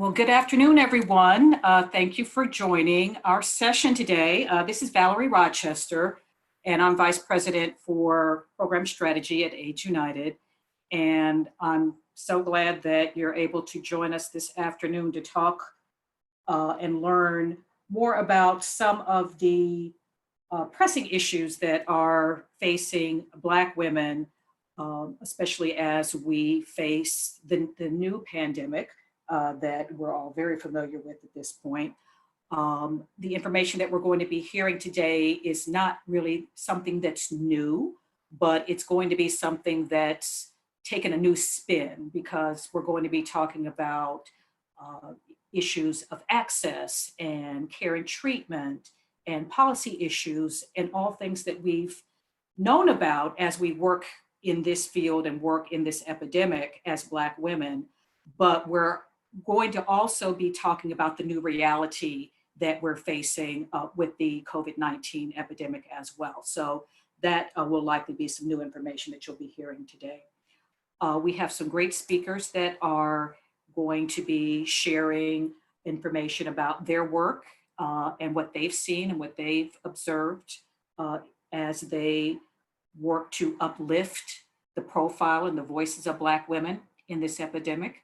Well, good afternoon, everyone. Thank you for joining our session today. This is Valerie Rochester, and I'm Vice President for Program Strategy at AIDS United. And I'm so glad that you're able to join us this afternoon to talk and learn more about some of the pressing issues that are facing Black women, especially as we face the new pandemic. That we're all very familiar with at this point. The information that we're going to be hearing today is not really something that's new, but it's going to be something that's taken a new spin because we're going to be talking about issues of access and care and treatment and policy issues and all things that we've known about as we work in this field and work in this epidemic as Black women. But we're going to also be talking about the new reality that we're facing with the COVID-19 epidemic as well. So that will likely be some new information that you'll be hearing today. We have some great speakers that are going to be sharing information about their work and what they've seen and what they've observed as they work to uplift the profile and the voices of Black women in this epidemic.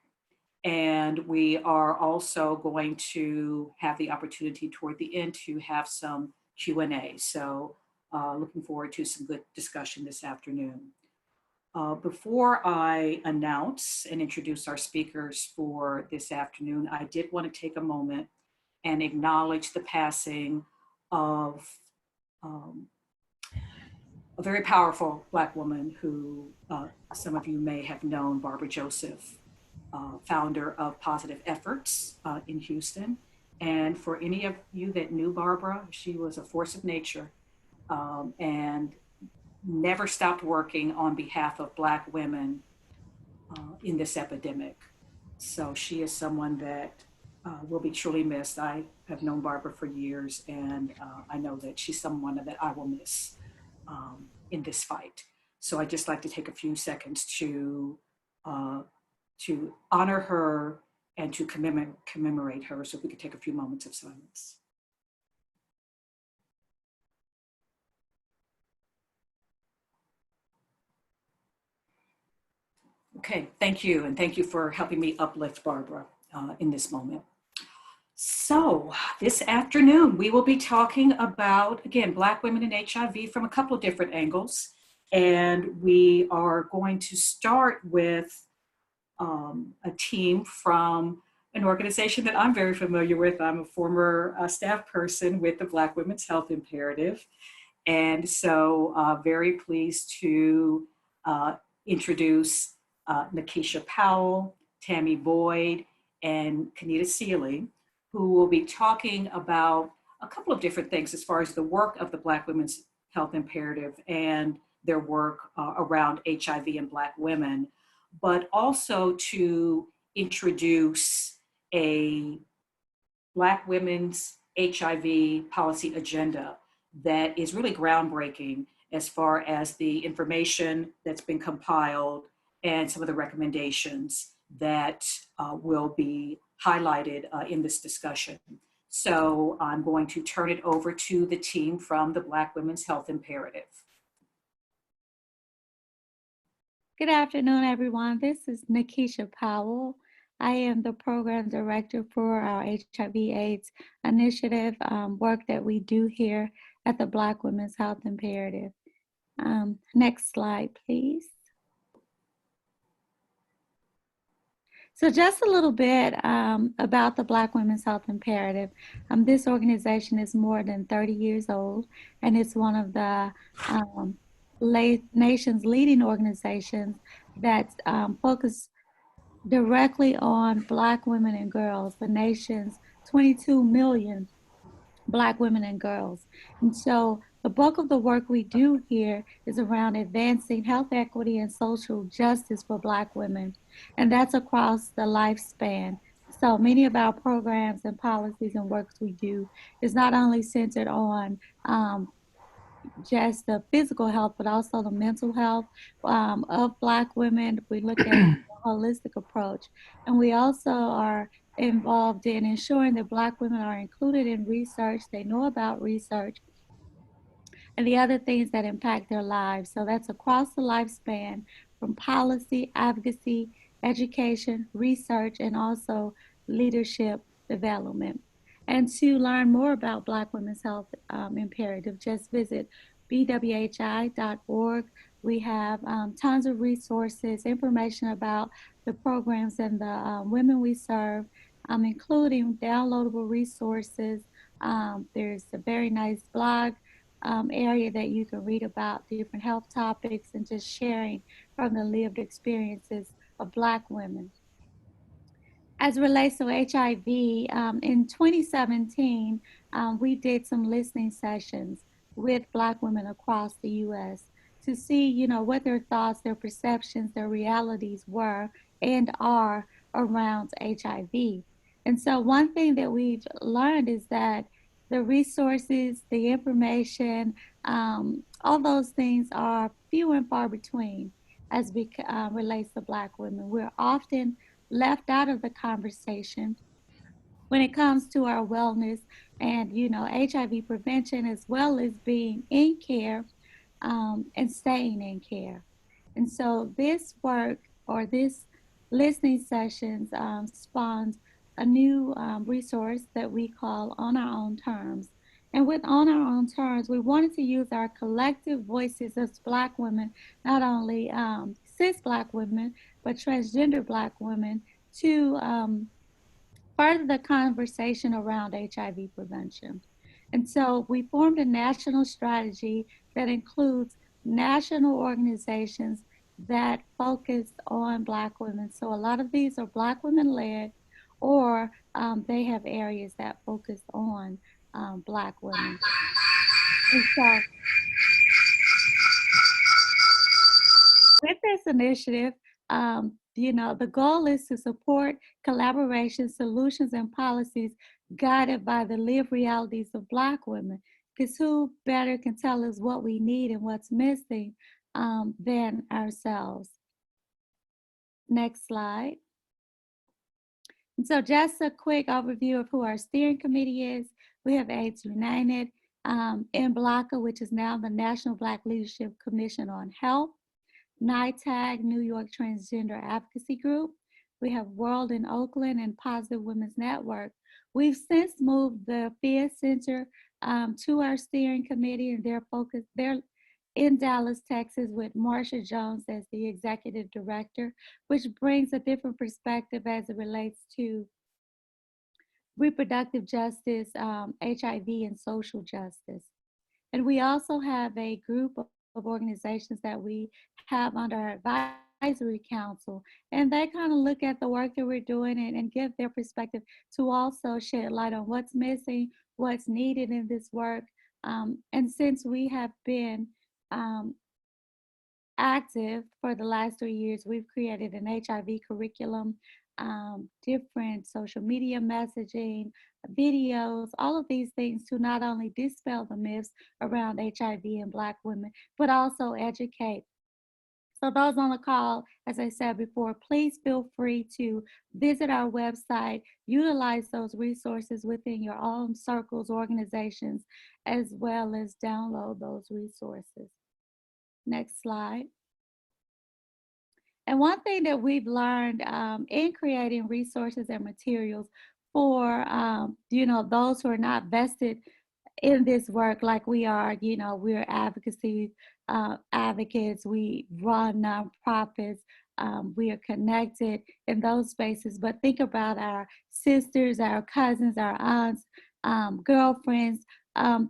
And we are also going to have the opportunity toward the end to have some Q&A. So looking forward to some good discussion this afternoon. Before I announce and introduce our speakers for this afternoon, I did want to take a moment and acknowledge the passing of a very powerful Black woman who some of you may have known, Barbara Joseph. Founder of Positive Efforts in Houston. And for any of you that knew Barbara, she was a force of nature and never stopped working on behalf of Black women in this epidemic. So she is someone that will be truly missed. I have known Barbara for years, and I know that she's someone that I will miss in this fight. So I'd just like to take a few seconds to honor her and to commemorate her. So if we could take a few moments of silence. Okay, thank you. And thank you for helping me uplift Barbara in this moment. So this afternoon, we will be talking about, again, Black women and HIV from a couple of different angles. And we are going to start with a team from an organization that I'm very familiar with. I'm a former staff person with the Black Women's Health Imperative. And so very pleased to introduce Nikisha Powell, Tammy Boyd, and Kanita Seeley, who will be talking about a couple of different things as far as the work of the Black Women's Health Imperative and their work around HIV and Black women, but also to introduce a Black women's HIV policy agenda that is really groundbreaking as far as the information that's been compiled and some of the recommendations that will be highlighted in this discussion. So I'm going to turn it over to the team from the Black Women's Health Imperative. Good afternoon, everyone. This is Nikisha Powell. I am the program director for our HIV/AIDS initiative work that we do here at the Black Women's Health Imperative. Next slide, please. So just a little bit about the Black Women's Health Imperative. This organization is more than 30 years old, and it's one of the nation's leading organizations that focus directly on Black women and girls, the nation's 22 million Black women and girls. And so the bulk of the work we do here is around advancing health equity and social justice for Black women, and that's across the lifespan. So many of our programs and policies and works we do is not only centered on just the physical health, but also the mental health of Black women. We look at a holistic approach. And we also are involved in ensuring that Black women are included in research, they know about research, and the other things that impact their lives. So that's across the lifespan from policy, advocacy, education, research, and also leadership development. And to learn more about Black Women's Health Imperative, just visit bwhi.org. We have tons of resources, information about the programs and the women we serve, including downloadable resources. There's a very nice blog area that you can read about different health topics and just sharing from the lived experiences of Black women. As it relates to HIV, in 2017, we did some listening sessions with Black women across the U.S. to see, what their thoughts, their perceptions, their realities were and are around HIV. And so one thing that we've learned is that the resources, the information, all those things are few and far between as we relates to Black women. We're often left out of the conversation when it comes to our wellness and HIV prevention, as well as being in care and staying in care. And so this work or this listening sessions spawns a new resource that we call On Our Own Terms. And with On Our Own Terms, we wanted to use our collective voices as Black women, not only cis Black women, but transgender Black women, to further the conversation around HIV prevention. And so we formed a national strategy that includes national organizations that focus on Black women. So a lot of these are Black women led, or they have areas that focus on Black women. And so with this initiative, the goal is to support collaboration, solutions, and policies guided by the lived realities of Black women. Because who better can tell us what we need and what's missing than ourselves? Next slide. And so just a quick overview of who our steering committee is. We have AIDS United, NBLACA, which is now the National Black Leadership Commission on Health, NITAG, New York Transgender Advocacy Group. We have World in Oakland and Positive Women's Network. We've since moved the FIA Center to our steering committee, and they're in Dallas, Texas, with Marsha Jones as the executive director, which brings a different perspective as it relates to reproductive justice, HIV, and social justice. And we also have a group of organizations that we have under our advisory council, and they kind of look at the work that we're doing and give their perspective to also shed light on what's missing, what's needed in this work. And since we have been active for the last 3 years, we've created an HIV curriculum, different social media messaging, videos, all of these things to not only dispel the myths around HIV and Black women, but also educate. So those on the call, as I said before, please feel free to visit our website, utilize those resources within your own circles, organizations, as well as download those resources. Next slide. And one thing that we've learned in creating resources and materials for those who are not vested in this work like we are, we're advocacy advocates, we run nonprofits, we are connected in those spaces. But think about our sisters, our cousins, our aunts, girlfriends,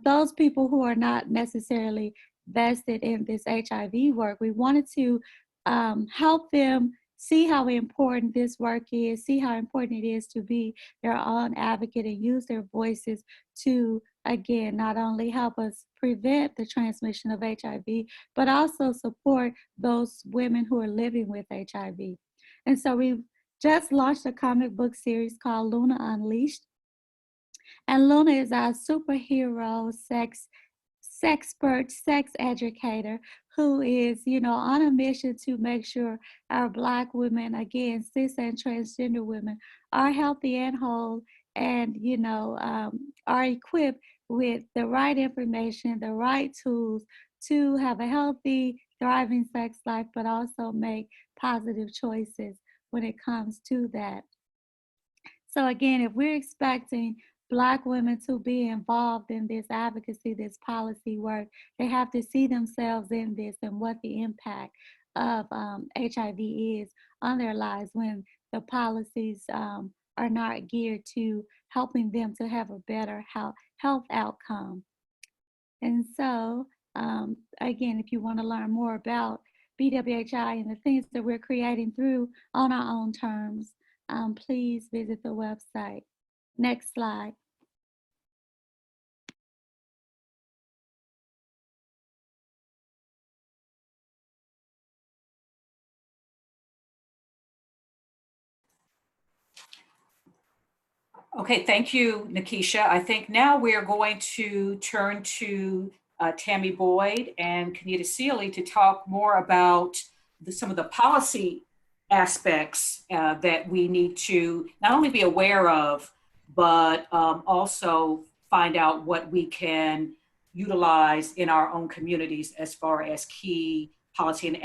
those people who are not necessarily vested in this HIV work. We wanted to help them see how important this work is, see how important it is to be their own advocate and use their voices to, again, not only help us prevent the transmission of HIV, but also support those women who are living with HIV. And so we've just launched a comic book series called Luna Unleashed. And Luna is our superhero sexpert, sex educator, who is, on a mission to make sure our Black women, again, cis and transgender women, are healthy and whole and, are equipped with the right information, the right tools to have a healthy, thriving sex life, but also make positive choices when it comes to that. So again, if we're expecting Black women to be involved in this advocacy, this policy work, they have to see themselves in this and what the impact of HIV is on their lives when the policies are not geared to helping them to have a better health outcome. And so, again, if you want to learn more about BWHI and the things that we're creating through on our own terms, please visit the website. Next slide. Okay, thank you, Nikisha. I think now we're going to turn to Tammy Boyd and Kenita Sealy to talk more about some of the policy aspects that we need to not only be aware of, but also find out what we can utilize in our own communities as far as key policy and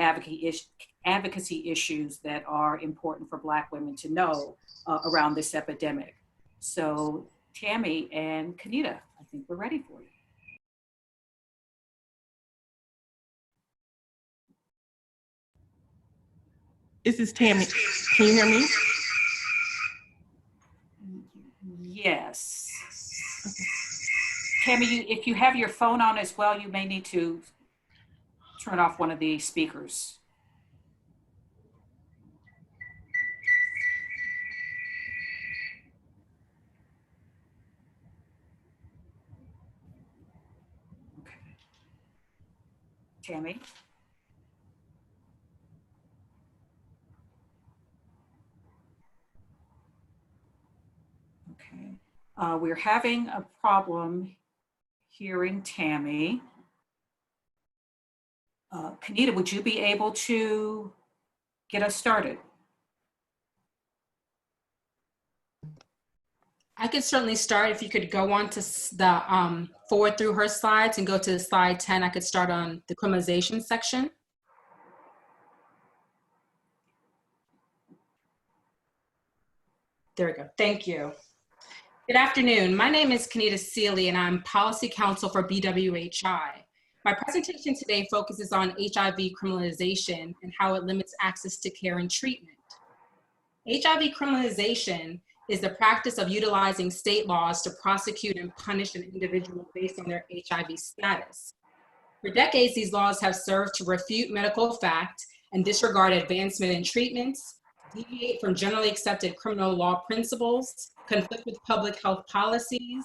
advocacy issues that are important for Black women to know around this epidemic. So Tammy and Kenita, I think we're ready for you. This is Tammy. Can you hear me? Yes. Okay. Tammy, if you have your phone on as well, you may need to turn off one of the speakers. Okay. Tammy? Okay. We're having a problem hearing Tammy. Kenita, would you be able to get us started? I could certainly start. If you could go on to the forward through her slides and go to slide 10, I could start on the criminalization section. There we go. Thank you. Good afternoon. My name is Kenita Sealy, and I'm Policy Counsel for BWHI. My presentation today focuses on HIV criminalization and how it limits access to care and treatment. HIV criminalization is the practice of utilizing state laws to prosecute and punish an individual based on their HIV status. For decades, these laws have served to refute medical fact and disregard advancement in treatments, deviate from generally accepted criminal law principles, conflict with public health policies,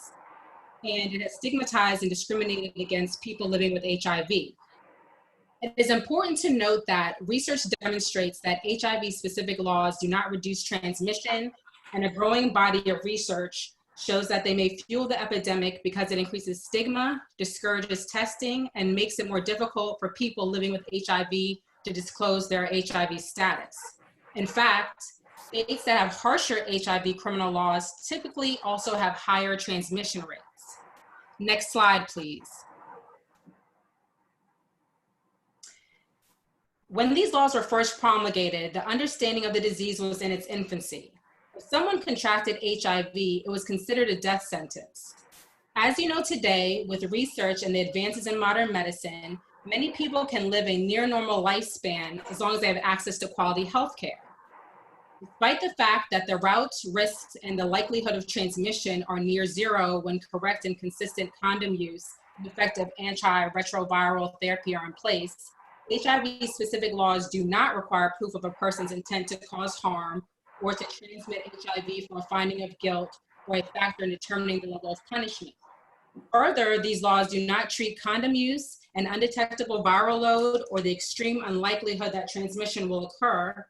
and it has stigmatized and discriminated against people living with HIV. It is important to note that research demonstrates that HIV-specific laws do not reduce transmission, and a growing body of research shows that they may fuel the epidemic because it increases stigma, discourages testing, and makes it more difficult for people living with HIV to disclose their HIV status. In fact, states that have harsher HIV criminal laws typically also have higher transmission rates. Next slide, please. When these laws were first promulgated, the understanding of the disease was in its infancy. If someone contracted HIV, it was considered a death sentence. As you know today, with research and the advances in modern medicine, many people can live a near normal lifespan as long as they have access to quality health care. Despite the fact that the routes, risks, and the likelihood of transmission are near zero when correct and consistent condom use and effective antiretroviral therapy are in place, HIV-specific laws do not require proof of a person's intent to cause harm or to transmit HIV for a finding of guilt or a factor in determining the level of punishment. Further, these laws do not treat condom use, an undetectable viral load, or the extreme unlikelihood that transmission will occur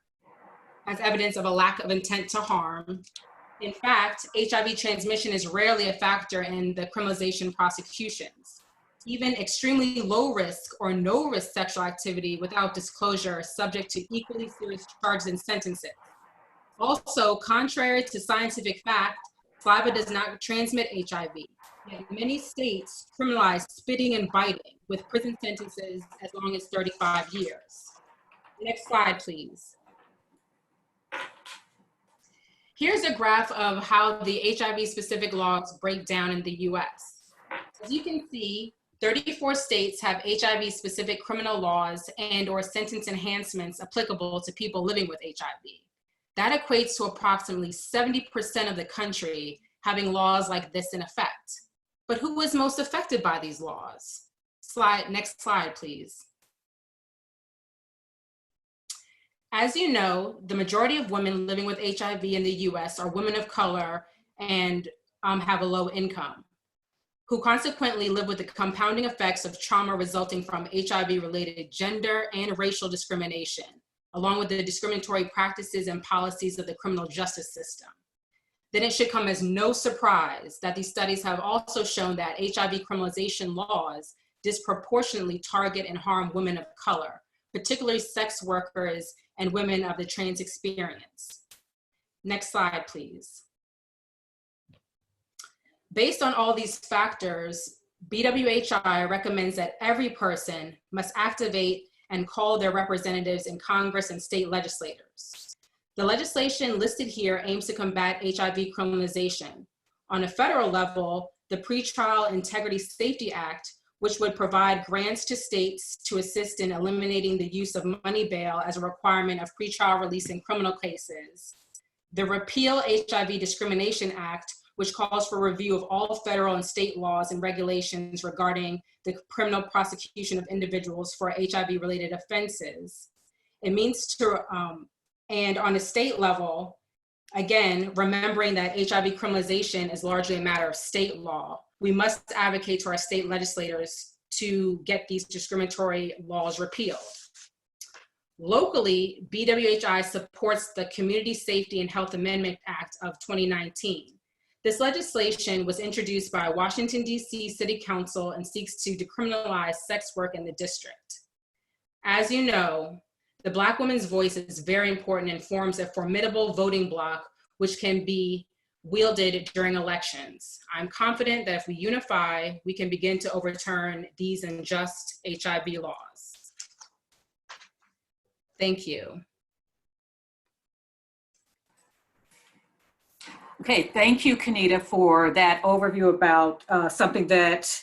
as evidence of a lack of intent to harm. In fact, HIV transmission is rarely a factor in the criminalization prosecutions. Even extremely low risk or no risk sexual activity without disclosure are subject to equally serious charges and sentences. Also, contrary to scientific fact, saliva does not transmit HIV. Yet many states criminalize spitting and biting with prison sentences as long as 35 years. Next slide, please. Here's a graph of how the HIV-specific laws break down in the US. As you can see, 34 states have HIV-specific criminal laws and or sentence enhancements applicable to people living with HIV. That equates to approximately 70% of the country having laws like this in effect. But who was most affected by these laws? Next slide, please. As you know, the majority of women living with HIV in the US are women of color and have a low income, who consequently live with the compounding effects of trauma resulting from HIV-related gender and racial discrimination, along with the discriminatory practices and policies of the criminal justice system. Then it should come as no surprise that these studies have also shown that HIV criminalization laws disproportionately target and harm women of color, particularly sex workers and women of the trans experience. Next slide, please. Based on all these factors, BWHI recommends that every person must activate and call their representatives in Congress and state legislators. The legislation listed here aims to combat HIV criminalization. On a federal level, the Pretrial Integrity Safety Act, which would provide grants to states to assist in eliminating the use of money bail as a requirement of pretrial release in criminal cases. The Repeal HIV Discrimination Act, which calls for review of all federal and state laws and regulations regarding the criminal prosecution of individuals for HIV-related offenses. It means to, and on a state level, again, remembering that HIV criminalization is largely a matter of state law, we must advocate to our state legislators to get these discriminatory laws repealed. Locally, BWHI supports the Community Safety and Health Amendment Act of 2019. This legislation was introduced by Washington, D.C. City Council and seeks to decriminalize sex work in the district. As you know, the Black woman's voice is very important and forms a formidable voting bloc which can be wielded during elections. I'm confident that if we unify, we can begin to overturn these unjust HIV laws. Thank you. Okay, thank you, Kenita, for that overview about something that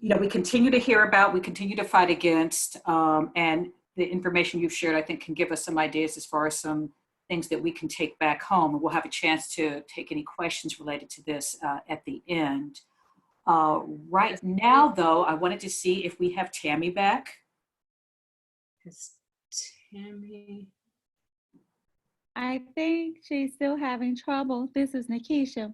we continue to hear about, we continue to fight against, and the information you've shared, I think, can give us some ideas as far as some things that we can take back home. And we'll have a chance to take any questions related to this at the end. Right now, though, I wanted to see if we have Tammy back. Is Tammy? I think she's still having trouble. This is Nikisha.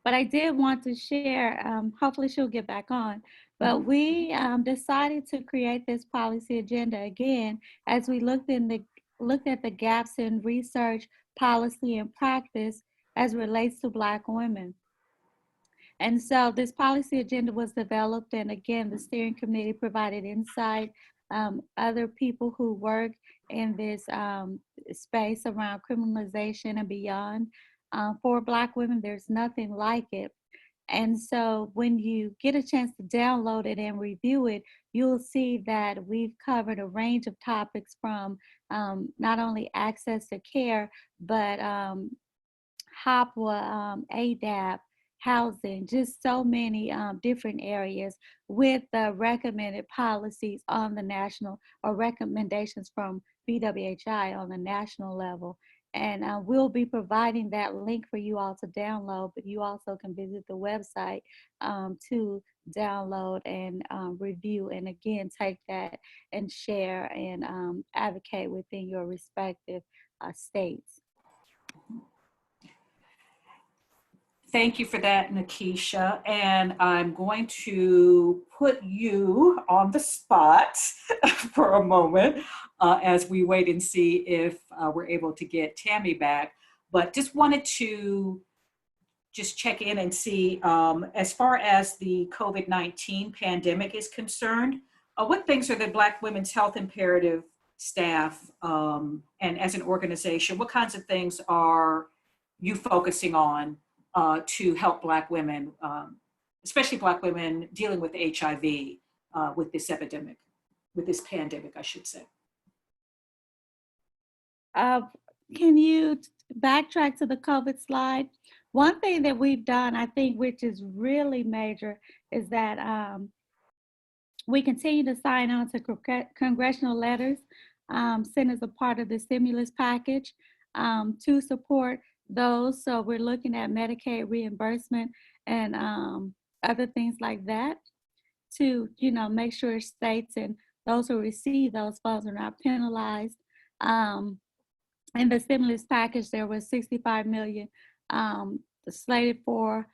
But I did want to share, hopefully she'll get back on, but we decided to create this policy agenda again as we looked at the gaps in research, policy, and practice as relates to Black women. And so this policy agenda was developed, and again, the steering committee provided insight. Other people who work in this space around criminalization and beyond. For Black women, there's nothing like it. And so when you get a chance to download it and review it, you'll see that we've covered a range of topics from not only access to care, but HOPWA, ADAP, housing, just so many different areas with the recommended policies on the national, or recommendations from BWHI on the national level. And we'll be providing that link for you all to download, but you also can visit the website to download and review, and again, take that and share and advocate within your respective states. Thank you for that, Nikisha. And I'm going to put you on the spot for a moment as we wait and see if we're able to get Tammy back. But just wanted to just check in and see, as far as the COVID-19 pandemic is concerned, what things are the Black Women's Health Imperative staff and as an organization, what kinds of things are you focusing on to help Black women, especially Black women dealing with HIV, with this epidemic, with this pandemic, I should say? Can you backtrack to the COVID slide? One thing that we've done, I think, which is really major, is that we continue to sign on to congressional letters sent as a part of the stimulus package to support those. So we're looking at Medicaid reimbursement and other things like that to, make sure states and those who receive those funds are not penalized. In the stimulus package, there was $65 million slated for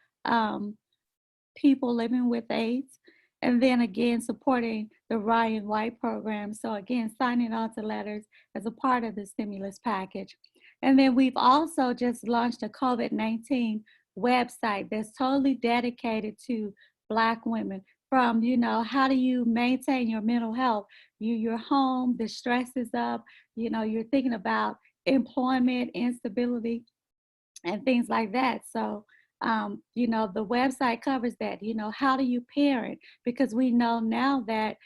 people living with AIDS. And then again, supporting the Ryan White program. So again, signing on to letters as a part of the stimulus package. And then we've also just launched a COVID-19 website that's totally dedicated to Black women. From, how do you maintain your mental health? You're home, the stress is up, you're thinking about employment, instability, and things like that. So, the website covers that, how do you parent? Because we know now that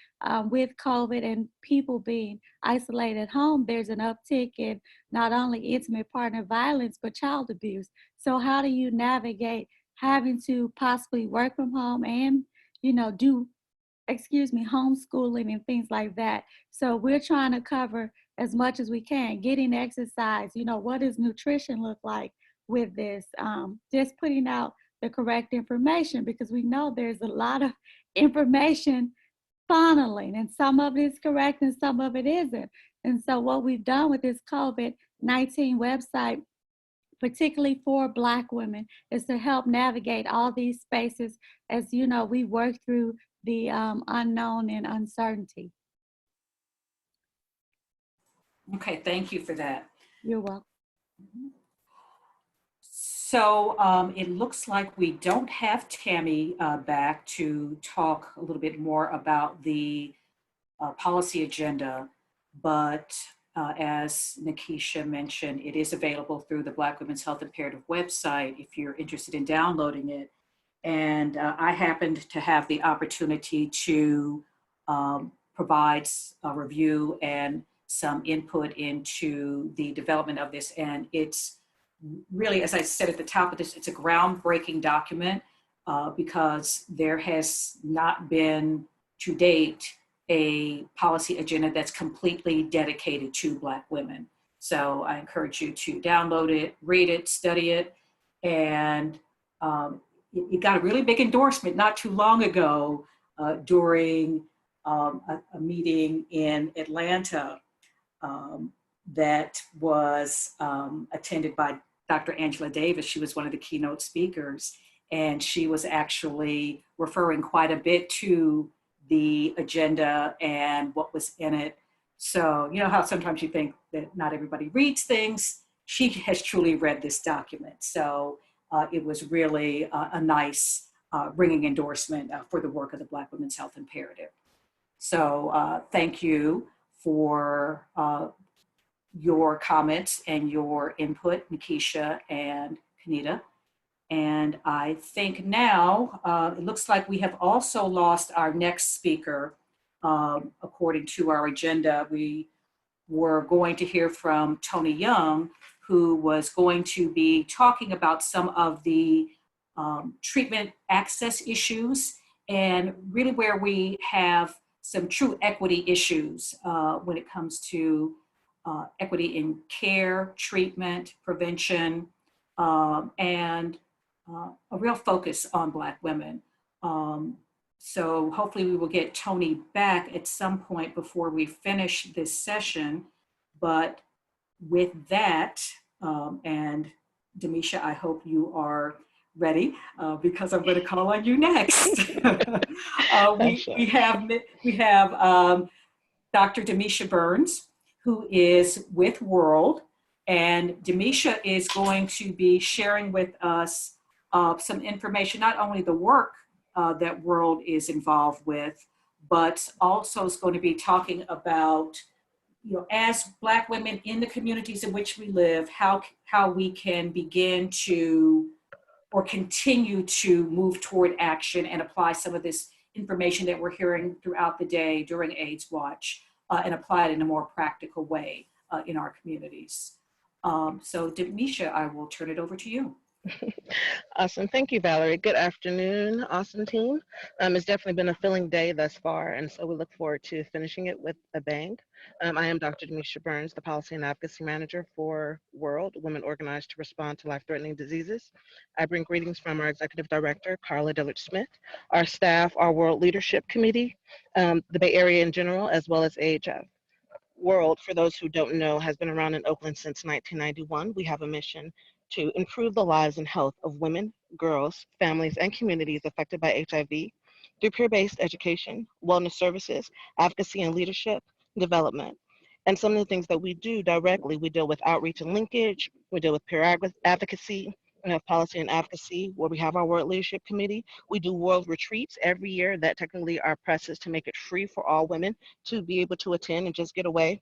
with COVID and people being isolated at home, there's an uptick in not only intimate partner violence, but child abuse. So how do you navigate having to possibly work from home and, do homeschooling and things like that? So we're trying to cover as much as we can, getting exercise, what does nutrition look like with this, just putting out the correct information, because we know there's a lot of information funneling and some of it is correct and some of it isn't. And so what we've done with this COVID-19 website, particularly for Black women, is to help navigate all these spaces as, we work through the unknown and uncertainty. Okay, thank you for that. You're welcome. So it looks like we don't have Tammy back to talk a little bit more about the policy agenda, but as Nikisha mentioned, it is available through the Black Women's Health Imperative website if you're interested in downloading it. And I happened to have the opportunity to provide a review and some input into the development of this. And it's really, as I said at the top of this, it's a groundbreaking document because there has not been to date a policy agenda that's completely dedicated to Black women. So I encourage you to download it, read it, study it. And it got a really big endorsement not too long ago during a meeting in Atlanta that was attended by Dr. Angela Davis. She was one of the keynote speakers, and she was actually referring quite a bit to the agenda and what was in it. So, you know how sometimes you think that not everybody reads things? She has truly read this document. So it was really a nice ringing endorsement for the work of the Black Women's Health Imperative. So thank you for your comments and your input, Nikisha and Kanita. And I think now it looks like we have also lost our next speaker. According to our agenda, we were going to hear from Tony Young, who was going to be talking about some of the treatment access issues and really where we have some true equity issues when it comes to equity in care, treatment, prevention, and a real focus on Black women. So hopefully we will get Tony back at some point before we finish this session. But with that, and Demisha, I hope you are ready because I'm going to call on you next. we have Dr. Demisha Burns, who is with World, and Demisha is going to be sharing with us some information, not only the work that World is involved with, but also is going to be talking about, as Black women in the communities in which we live, how we can begin to or continue to move toward action and apply some of this information that we're hearing throughout the day during AIDSWatch and apply it in a more practical way in our communities. So Denisha, I will turn it over to you. Awesome. Thank you, Valerie. Good afternoon, awesome team. It's definitely been a filling day thus far, and so we look forward to finishing it with a bang. I am Dr. Denisha Burns, the Policy and Advocacy Manager for World, Women Organized to Respond to Life-Threatening Diseases. I bring greetings from our Executive Director, Carla Dillard-Smith, our staff, our World Leadership Committee, the Bay Area in general, as well as AHF. World, for those who don't know, has been around in Oakland since 1991. We have a mission to improve the lives and health of women, girls, families, and communities affected by HIV through peer-based education, wellness services, advocacy and leadership, development. And some of the things that we do directly, we deal with outreach and linkage, we deal with peer advocacy, we have policy and advocacy where we have our World Leadership Committee. We do world retreats every year that technically our press is to make it free for all women to be able to attend and just get away.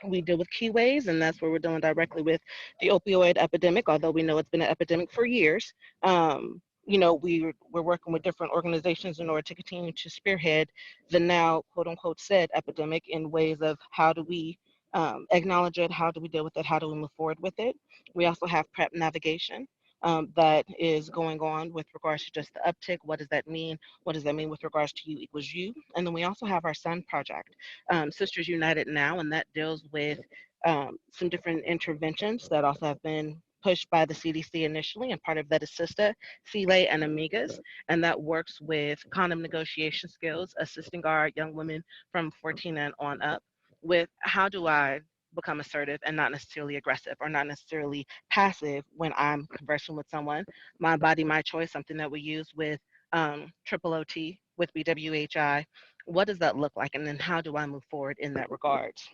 We deal with keyways, and that's where we're dealing directly with the opioid epidemic, although we know it's been an epidemic for years. We're working with different organizations in order to continue to spearhead the now, quote unquote, said epidemic in ways of how do we acknowledge it, how do we deal with it, how do we move forward with it. We also have PrEP navigation. That is going on with regards to just the uptick. What does that mean? What does that mean with regards to you equals you? And then we also have our SUN project, Sisters United Now, and that deals with some different interventions that also have been pushed by the CDC initially, and part of that is SISTA, CLA, and Amigas, and that works with condom negotiation skills, assisting our young women from 14 and on up with how do I become assertive and not necessarily aggressive or not necessarily passive when I'm conversing with someone. My body, my choice, something that we use with triple OT, with BWHI. What does that look like? And then how do I move forward in that regards?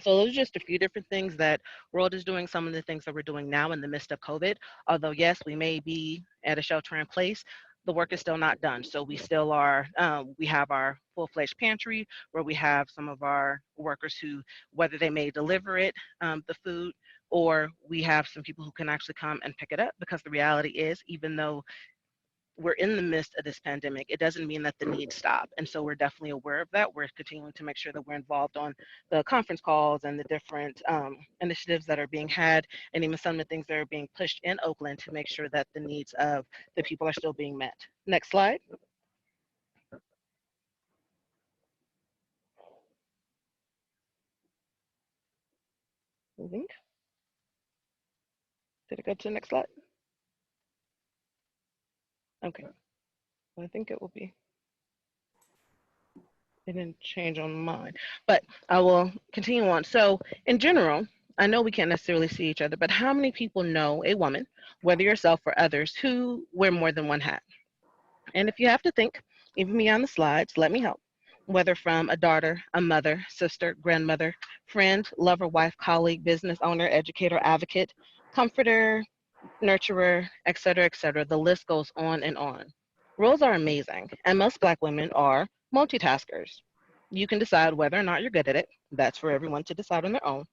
So those are just a few different things that World is doing, some of the things that we're doing now in the midst of COVID. Although, yes, we may be at a shelter in place, the work is still not done. So we still are, we have our full-fledged pantry where we have some of our workers who, whether they may deliver it, the food, or we have some people who can actually come and pick it up, because the reality is, even though we're in the midst of this pandemic, it doesn't mean that the needs stop. And so we're definitely aware of that. We're continuing to make sure that we're involved on the conference calls and the different initiatives that are being had, and even some of the things that are being pushed in Oakland to make sure that the needs of the people are still being met. Next slide. Moving. Did it go to the next slide? Okay. I think it will be. It didn't change on mine, but I will continue on. So in general, I know we can't necessarily see each other, but how many people know a woman, whether yourself or others, who wear more than one hat? And if you have to think, even me on the slides, let me help. Whether from a daughter, a mother, sister, grandmother, friend, lover, wife, colleague, business owner, educator, advocate, comforter, nurturer, etc., the list goes on and on. Roles are amazing, and most Black women are multitaskers. You can decide whether or not you're good at it. That's for everyone to decide on their own.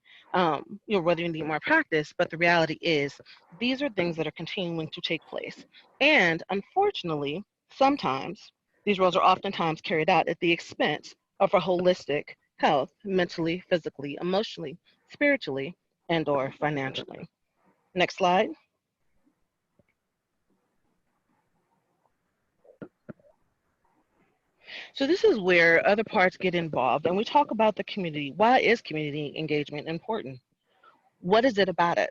Whether you need more practice, but the reality is these are things that are continuing to take place. And unfortunately, sometimes these roles are oftentimes carried out at the expense of our holistic health, mentally, physically, emotionally, spiritually, and or financially. Next slide. So this is where other parts get involved, and we talk about the community. Why is community engagement important? What is it about it?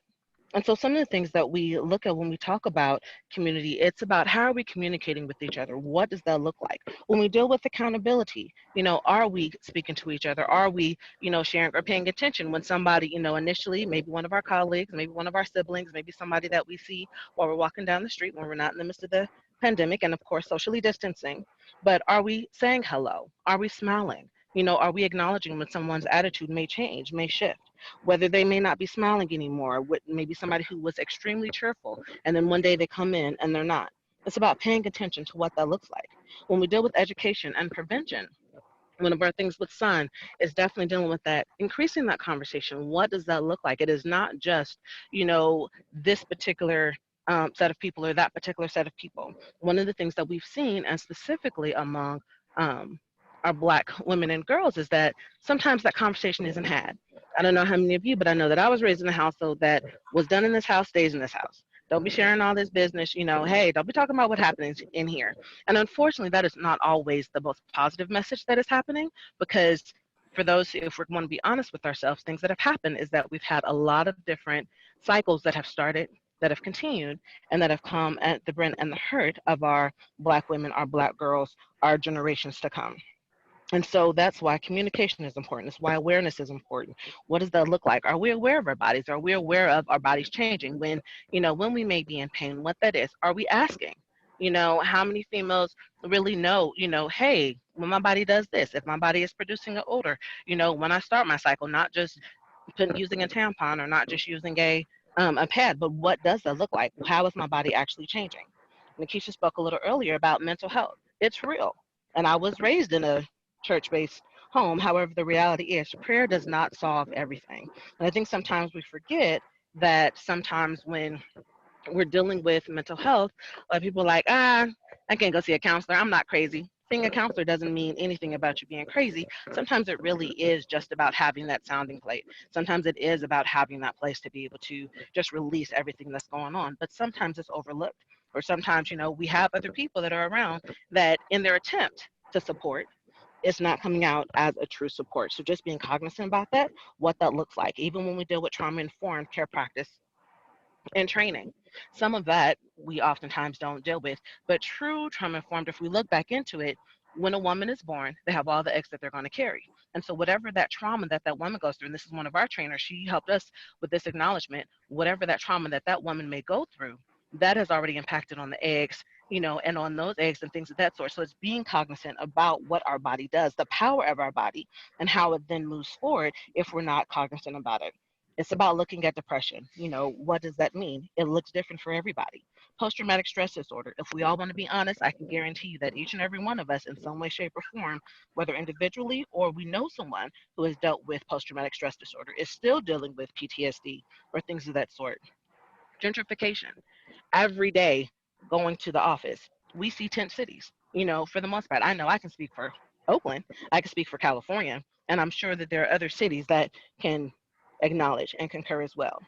And so some of the things that we look at when we talk about community, it's about how are we communicating with each other? What does that look like? When we deal with accountability, are we speaking to each other? Are we, sharing or paying attention when somebody, initially, maybe one of our colleagues, maybe one of our siblings, maybe somebody that we see while we're walking down the street when we're not in the midst of the pandemic and of course socially distancing, but are we saying hello? Are we smiling? Are we acknowledging when someone's attitude may change, may shift, whether they may not be smiling anymore, maybe somebody who was extremely cheerful, and then one day they come in and they're not. It's about paying attention to what that looks like. When we deal with education and prevention, one of our things with Sun is definitely dealing with that, increasing that conversation. What does that look like? It is not just, this particular set of people or that particular set of people. One of the things that we've seen, and specifically among um, our Black women and girls, is that sometimes that conversation isn't had. I don't know how many of you, but I know that I was raised in a household that was done in this house stays in this house. Don't be sharing all this business, hey, don't be talking about what happens in here. And unfortunately, that is not always the most positive message that is happening, because for those, if we want to be honest with ourselves, things that have happened is that we've had a lot of different cycles that have started, that have continued, and that have come at the brunt and the hurt of our Black women, our Black girls, our generations to come. And so that's why communication is important. It's why awareness is important. What does that look like? Are we aware of our bodies? Are we aware of our bodies changing? When we may be in pain, what that is? Are we asking? How many females really know, hey, when my body does this, if my body is producing an odor, when I start my cycle, not just using a tampon or not just using a pad, but what does that look like? How is my body actually changing? Nikisha spoke a little earlier about mental health. It's real. And I was raised in a church-based home. However, the reality is prayer does not solve everything. And I think sometimes we forget that sometimes when we're dealing with mental health, people are like, I can't go see a counselor. I'm not crazy. Seeing a counselor doesn't mean anything about you being crazy. Sometimes it really is just about having that sounding plate. Sometimes it is about having that place to be able to just release everything that's going on. But sometimes it's overlooked. Or sometimes, we have other people that are around that in their attempt to support, it's not coming out as a true support. So just being cognizant about that, what that looks like, even when we deal with trauma-informed care practice and training. Some of that we oftentimes don't deal with, but true trauma informed, if we look back into it, when a woman is born, they have all the eggs that they're going to carry. And so whatever that trauma that that woman goes through, and this is one of our trainers, she helped us with this acknowledgement, whatever that trauma that that woman may go through, that has already impacted on the eggs, and on those eggs and things of that sort. So it's being cognizant about what our body does, the power of our body, and how it then moves forward if we're not cognizant about it. It's about looking at depression. What does that mean? It looks different for everybody. Post-traumatic stress disorder. If we all want to be honest, I can guarantee you that each and every one of us in some way, shape, or form, whether individually or we know someone who has dealt with post-traumatic stress disorder, is still dealing with PTSD or things of that sort. Gentrification. Every day going to the office, we see tent cities, for the most part. I know I can speak for Oakland, I can speak for California, and I'm sure that there are other cities that can acknowledge and concur as well.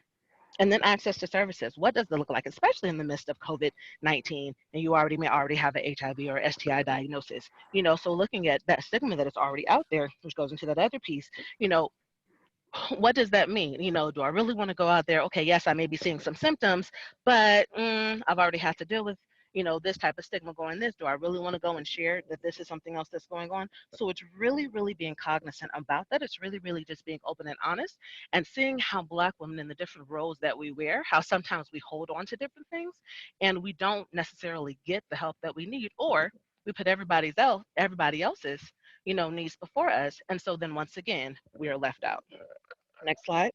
And then access to services. What does it look like, especially in the midst of COVID-19, and you may already have an HIV or STI diagnosis? So looking at that stigma that is already out there, which goes into that other piece, what does that mean? Do I really want to go out there? Okay, yes, I may be seeing some symptoms, but I've already had to deal with, this type of stigma going this. Do I really want to go and share that this is something else that's going on? So it's really, really being cognizant about that. It's really, really just being open and honest and seeing how Black women in the different roles that we wear, how sometimes we hold on to different things and we don't necessarily get the help that we need, or we put everybody else's, needs before us. And so then once again, we are left out. Next slide.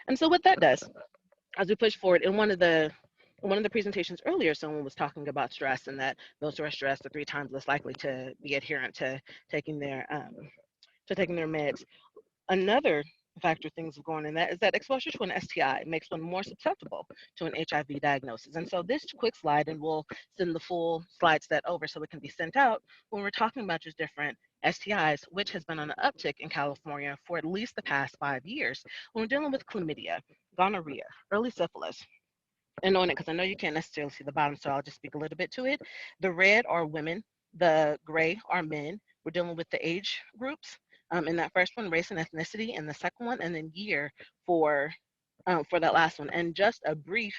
And so what that does, as we push forward, in one of the presentations earlier, someone was talking about stress and that those who are stressed are 3 times less likely to be adherent to taking their meds. Another factor things going in that is that exposure to an STI makes one more susceptible to an HIV diagnosis. And so this quick slide, and we'll send the full slide set over so it can be sent out, when we're talking about just different STIs, which has been on an uptick in California for at least the past 5 years, when we're dealing with chlamydia, gonorrhea, early syphilis, and on it, because I know you can't necessarily see the bottom, so I'll just speak a little bit to it. The red are women, the gray are men. We're dealing with the age groups. In that first one, race and ethnicity, and the second one, and then year for that last one. And just a brief,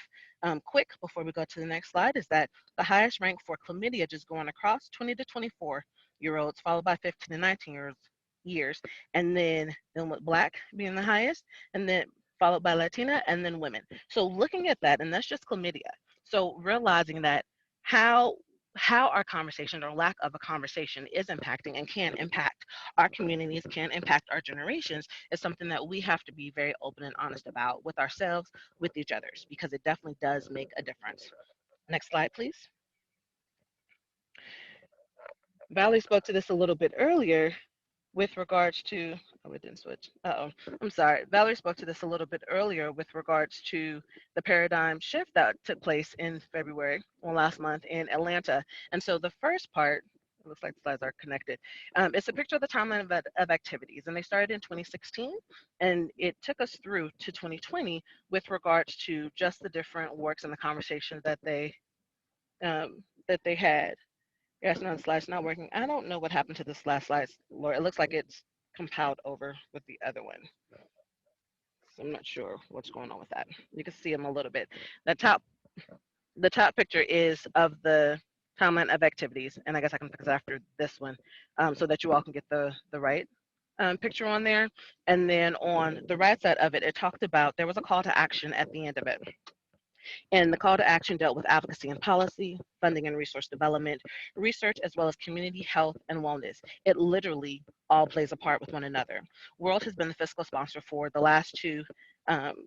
quick before we go to the next slide, is that the highest rank for chlamydia, just going across, 20 to 24-year-olds, followed by 15 to 19 years, and then with Black being the highest, and then followed by Latina, and then women. So looking at that, and that's just chlamydia. So realizing that how how our conversation or lack of a conversation is impacting and can impact our communities, can impact our generations, is something that we have to be very open and honest about with ourselves, with each others, because it definitely does make a difference. Next slide, please. Valerie spoke to this a little bit earlier with regards to, oh, it didn't switch. I'm sorry. Valerie spoke to this a little bit earlier with regards to the paradigm shift that took place in February, well, last month in Atlanta. And so the first part, it looks like the slides are connected. It's a picture of the timeline of activities, and they started in 2016, and it took us through to 2020 with regards to just the different works and the conversations that they had. Yes, no, the slide's not working. I don't know what happened to this last slide, Laura. It looks like it's compiled over with the other one. So I'm not sure what's going on with that. You can see them a little bit. The top picture is of the timeline of activities, and I guess I can fix it after this one, so that you all can get the right picture on there. And then on the right side of it, it talked about there was a call to action at the end of it. And the call to action dealt with advocacy and policy, funding and resource development, research, as well as community health and wellness. It literally all plays a part with one another. World has been the fiscal sponsor for the last two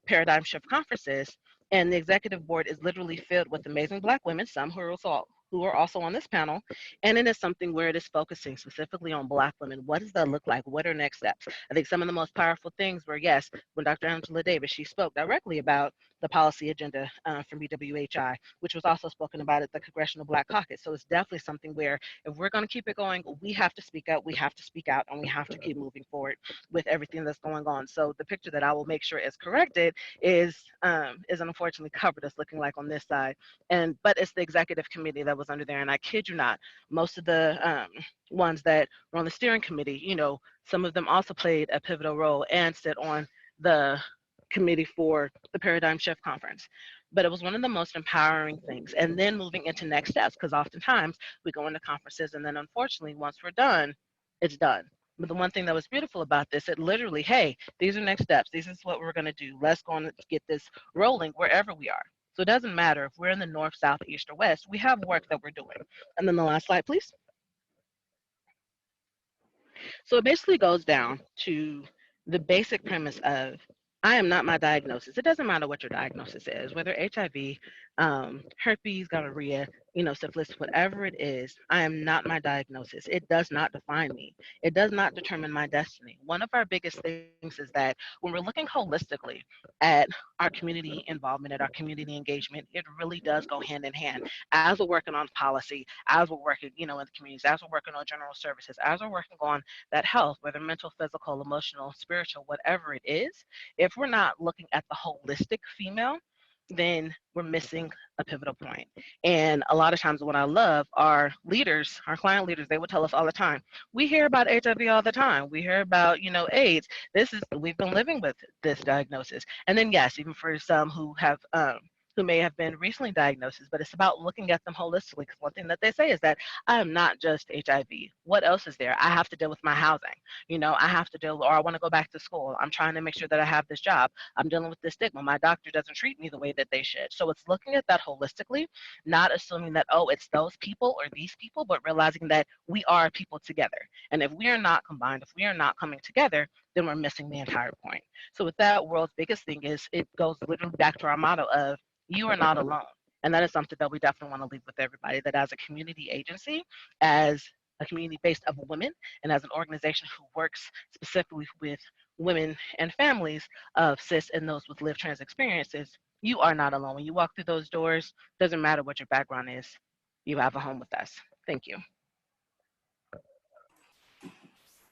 paradigm shift conferences, and the executive board is literally filled with amazing Black women, some who are also on this panel, and it is something where it is focusing specifically on Black women. What does that look like? What are next steps? I think some of the most powerful things were, yes, when Dr. Angela Davis, she spoke directly about the policy agenda from BWHI, which was also spoken about at the Congressional Black Caucus. So it's definitely something where if we're going to keep it going, we have to speak up, we have to speak out, and we have to keep moving forward with everything that's going on. So the picture that I will make sure is corrected is unfortunately covered as looking like on this side, but it's the executive committee that was under there, and I kid you not, most of the ones that were on the steering committee, you know, some of them also played a pivotal role and sit on the committee for the Paradigm Shift Conference. But it was one of the most empowering things. And then moving into next steps, because oftentimes we go into conferences and then unfortunately, once we're done, it's done. But the one thing that was beautiful about this, it literally, hey, these are next steps. This is what we're going to do. Let's go and get this rolling wherever we are. So it doesn't matter if we're in the north, south, east, or west, we have work that we're doing. And then the last slide, please. So it basically goes down to the basic premise of I am not my diagnosis. It doesn't matter what your diagnosis is, whether HIV, herpes, gonorrhea, you know, syphilis, whatever it is, I am not my diagnosis. It does not define me. It does not determine my destiny. One of our biggest things is that when we're looking holistically at our community involvement, at our community engagement, it really does go hand in hand. As we're working on policy, as we're working, you know, in the communities, as we're working on general services, as we're working on that health, whether mental, physical, emotional, spiritual, whatever it is, if we're not looking at the holistic female, then we're missing a pivotal point. And a lot of times what I love, our leaders, our client leaders, they would tell us all the time, we hear about HIV all the time. We hear about, you know, AIDS. We've been living with this diagnosis. And then yes, even for some who have, who may have been recently diagnosed, but it's about looking at them holistically. Because one thing that they say is that I am not just HIV. What else is there? I have to deal with my housing. You know, I have to deal, or I want to go back to school. I'm trying to make sure that I have this job. I'm dealing with this stigma. My doctor doesn't treat me the way that they should. So it's looking at that holistically, not assuming that, oh, it's those people or these people, but realizing that we are people together. And if we are not combined, if we are not coming together, then we're missing the entire point. So with that, world's biggest thing is it goes literally back to our motto of you are not alone. And that is something that we definitely want to leave with everybody, that as a community agency, as a community based of women, and as an organization who works specifically with women and families of cis and those with lived trans experiences, you are not alone. When you walk through those doors, doesn't matter what your background is, you have a home with us. Thank you.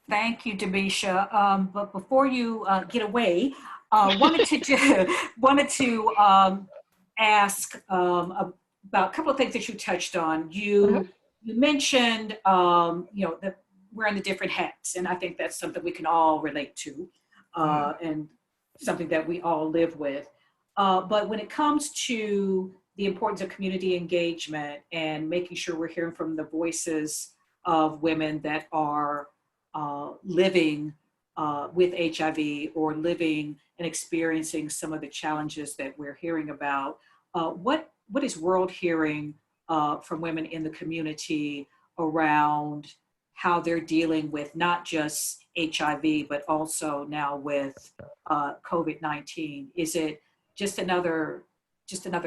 Thank you, Demisha. But before you get away, wanted to ask about a couple of things that you touched on. You mentioned, you know, that wearing the different hats, and I think that's something we can all relate to, and something that we all live with. But when it comes to the importance of community engagement and making sure we're hearing from the voices of women that are living with HIV or living and experiencing some of the challenges that we're hearing about, what is World hearing from women in the community around how they're dealing with not just HIV, but also now with COVID-19? Is it just another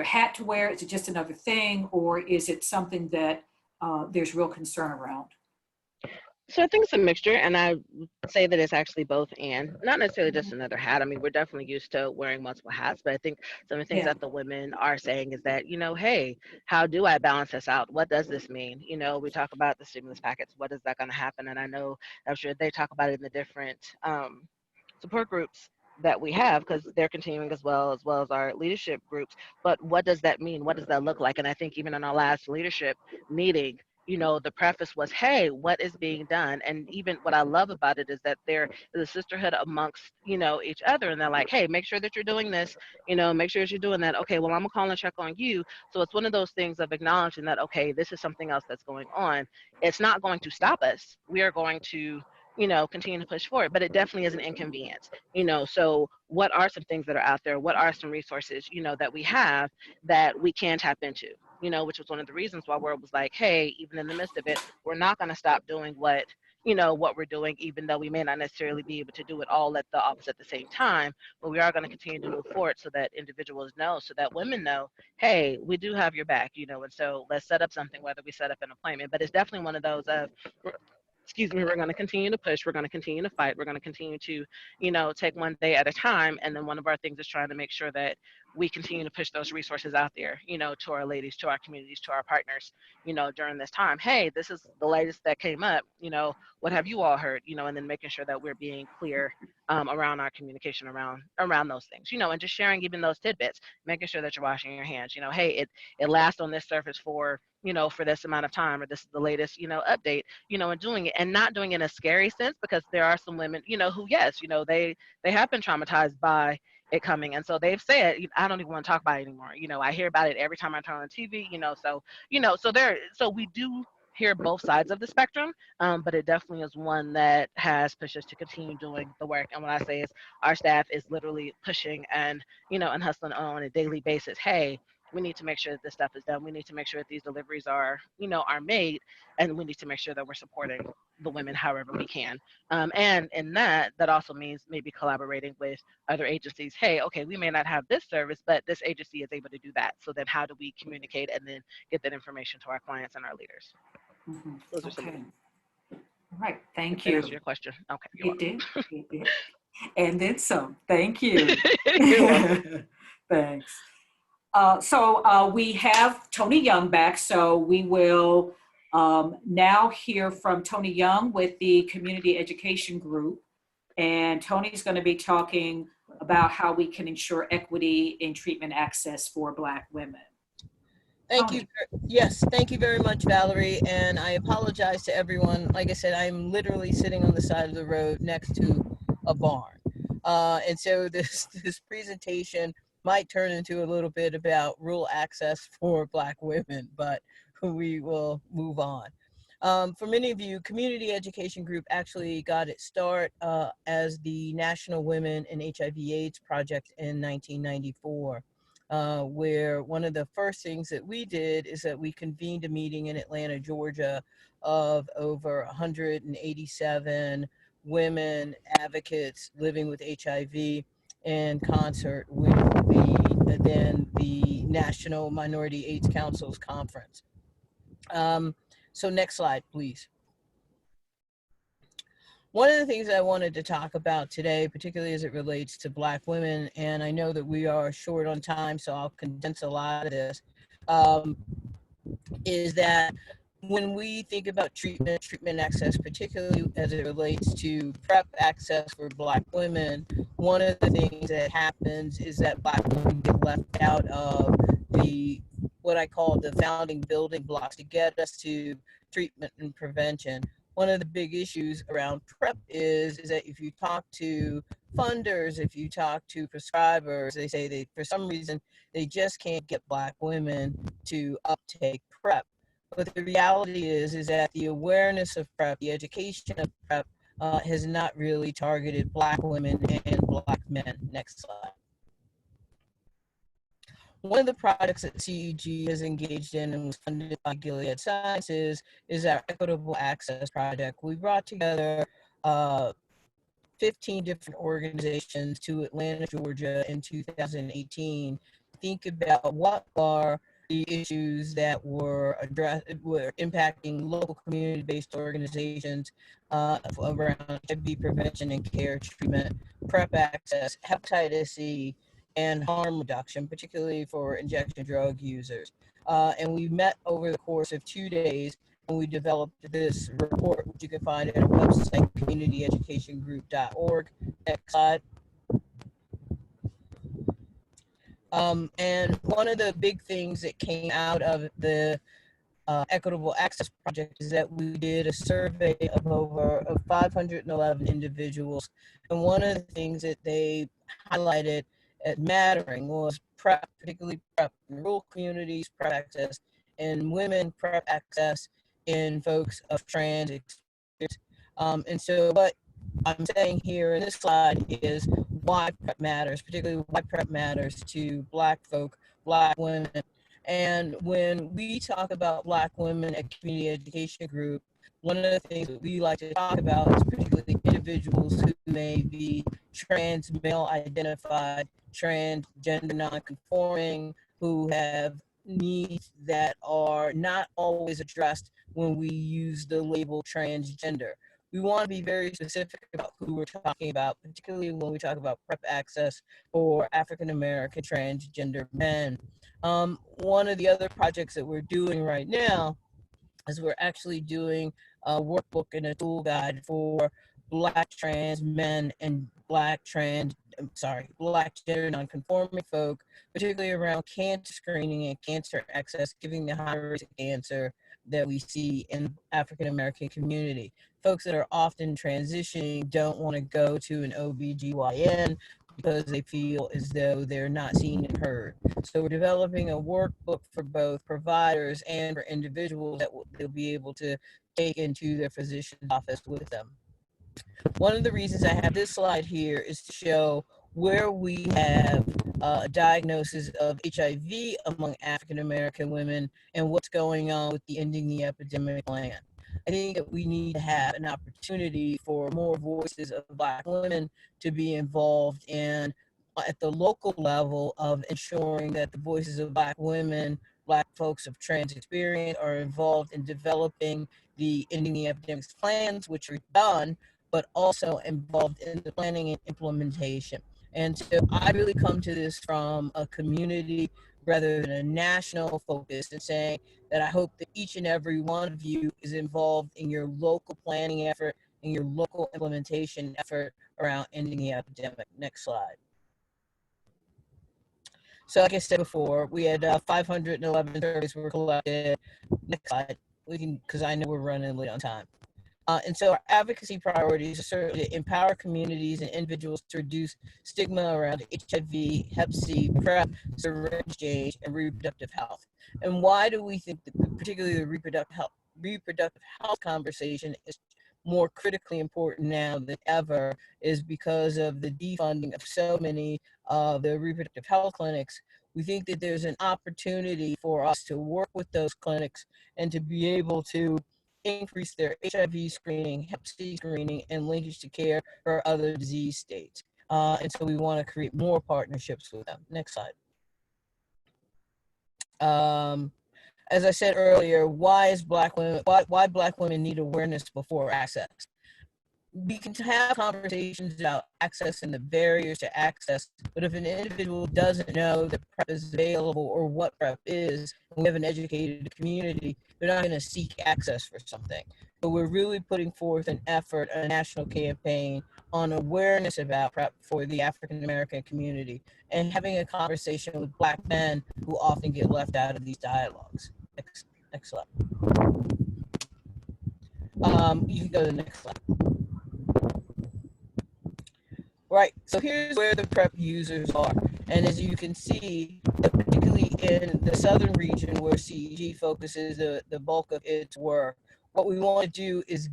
hat to wear? Is it just another thing? Or is it something that there's real concern around? So I think it's a mixture, and I would say that it's actually both and not necessarily just another hat. I mean, we're definitely used to wearing multiple hats, but I think some of the things Yeah. that the women are saying is that, hey, how do I balance this out? What does this mean? We talk about the stimulus packets. What is that going to happen? And I know, I'm sure they talk about it in the different support groups that we have, because they're continuing as well as our leadership groups. But what does that mean? What does that look like? And I think even in our last leadership meeting, the preface was, hey, what is being done? And even what I love about it is that there is a sisterhood amongst, each other. And they're like, hey, make sure that you're doing this, make sure that you're doing that. Okay, well, I'm gonna call and check on you. So it's one of those things of acknowledging that, okay, this is something else that's going on. It's not going to stop us. We are going to, continue to push forward, but it definitely is an inconvenience, so what are some things that are out there? What are some resources, that we have that we can tap into? Which was one of the reasons why World was like, hey, even in the midst of it, we're not going to stop doing what we're doing, even though we may not necessarily be able to do it all at the office at the same time, but we are going to continue to move forward so that individuals know, so that women know, hey, we do have your back, and so let's set up something, whether we set up an appointment. But it's definitely one of those of, we're going to continue to push, we're going to continue to fight, we're going to continue to, take one day at a time. And then one of our things is trying to make sure that we continue to push those resources out there, to our ladies, to our communities, to our partners, during this time. Hey, this is the latest that came up, what have you all heard, and then making sure that we're being clear around our communication around those things, and just sharing even those tidbits, making sure that you're washing your hands, hey, it lasts on this surface for, for this amount of time, or this is the latest, update, and doing it, and not doing it in a scary sense, because there are some women, who, yes, they have been traumatized by it coming. And so they've said, I don't even want to talk about it anymore. I hear about it every time I turn on TV, so we do hear both sides of the spectrum, but it definitely is one that has pushed us to continue doing the work. And what I say is our staff is literally pushing and, and hustling on a daily basis. Hey, we need to make sure that this stuff is done. We need to make sure that these deliveries are, are made, and we need to make sure that we're supporting the women however we can. And in that also means maybe collaborating with other agencies. Hey, okay, we may not have this service, but this agency is able to do that. So then how do we communicate and then get that information to our clients and our leaders? Mm-hmm. Those are some. Okay. All right. Thank you. you. Answer your question. Okay. It did. It did. And then some. Thank you. You're welcome. Thanks. So we have Tony Young back. So we will now hear from Tony Young with the Community Education Group. And Tony's going to be talking about how we can ensure equity in treatment access for Black women. Thank you. Yes, thank you very much, Valerie. And I apologize to everyone. Like I said, I'm literally sitting on the side of the road next to a barn. And so this presentation might turn into a little bit about rural access for Black women, but we will move on. For many of you, Community Education Group actually got its start as the National Women in HIV/AIDS Project in 1994, where one of the first things that we did is that we convened a meeting in Atlanta, Georgia, of over 187 women advocates living with HIV in concert with the National Minority AIDS Council's conference. So next slide, please. One of the things I wanted to talk about today, particularly as it relates to Black women, and I know that we are short on time, so I'll condense a lot of this, is that when we think about treatment access, particularly as it relates to PrEP access for Black women, one of the things that happens is that Black women get left out of what I call the founding building blocks to get us to treatment and prevention. One of the big issues around PrEP is that if you talk to funders, if you talk to prescribers, they say for some reason, they just can't get Black women to uptake PrEP. But the reality is that the awareness of PrEP, the education of PrEP has not really targeted Black women and Black men. Next slide. One of the projects that CEG has engaged in and was funded by Gilead Sciences is our Equitable Access Project. We brought together 15 different organizations to Atlanta, Georgia in 2018. Think about what are the issues that were impacting local community-based organizations around HIV prevention and care treatment, PrEP access, hepatitis C, and harm reduction, particularly for injection drug users. And we met over the course of 2 days, and we developed this report, which you can find at our website, communityeducationgroup.org. Next slide. And one of the big things that came out of the Equitable Access Project is that we did a survey of 511 individuals. And one of the things that they highlighted at mattering was PrEP, particularly PrEP in rural communities, PrEP access in women, PrEP access in folks of trans experience. And so what I'm saying here in this slide is why PrEP matters, particularly why PrEP matters to Black folk, Black women. And when we talk about Black women at Community Education Group, one of the things that we like to talk about is particularly individuals who may be trans male identified, transgender non-conforming, who have needs that are not always addressed when we use the label transgender. We want to be very specific about who we're talking about, particularly when we talk about PrEP access for African American transgender men. One of the other projects that we're doing right now is we're actually doing a workbook and a tool guide for Black trans men and Black gender nonconforming folk, particularly around cancer screening and cancer access, giving the high rates of cancer that we see in the African American community. Folks that are often transitioning don't want to go to an OBGYN because they feel as though they're not seen and heard. So we're developing a workbook for both providers and for individuals that they'll be able to take into their physician's office with them. One of the reasons I have this slide here is to show where we have a diagnosis of HIV among African American women and what's going on with the Ending the Epidemic plan. I think that we need to have an opportunity for more voices of Black women to be involved in at the local level of ensuring that the voices of Black women, Black folks of trans experience are involved in developing the Ending the Epidemics plans, which are done, but also involved in the planning and implementation. And so I really come to this from a community rather than a national focus, and saying that I hope that each and every one of you is involved in your local planning effort and your local implementation effort around ending the epidemic. Next slide. So like I said before, we had 511 surveys were collected. Next slide, because I know we're running late on time. And so our advocacy priorities are certainly to empower communities and individuals to reduce stigma around HIV, Hep C, PrEP, syringe exchange, and reproductive health. And why do we think that particularly the reproductive health conversation is more critically important now than ever is because of the defunding of so many of the reproductive health clinics. We think that there's an opportunity for us to work with those clinics and to be able to increase their HIV screening, Hep C screening, and linkage to care for other disease states. And so we want to create more partnerships with them. Next slide. As I said earlier, why Black women need awareness before access? We can have conversations about access and the barriers to access, but if an individual doesn't know that PrEP is available or what PrEP is, and we have an educated community, they're not going to seek access for something. But we're really putting forth an effort, a national campaign on awareness about PrEP for the African American community and having a conversation with Black men who often get left out of these dialogues. Next slide. You can go to the next slide. Right, so here's where the PrEP users are. And as you can see, particularly in the southern region where CEG focuses the bulk of its work, what we want to do is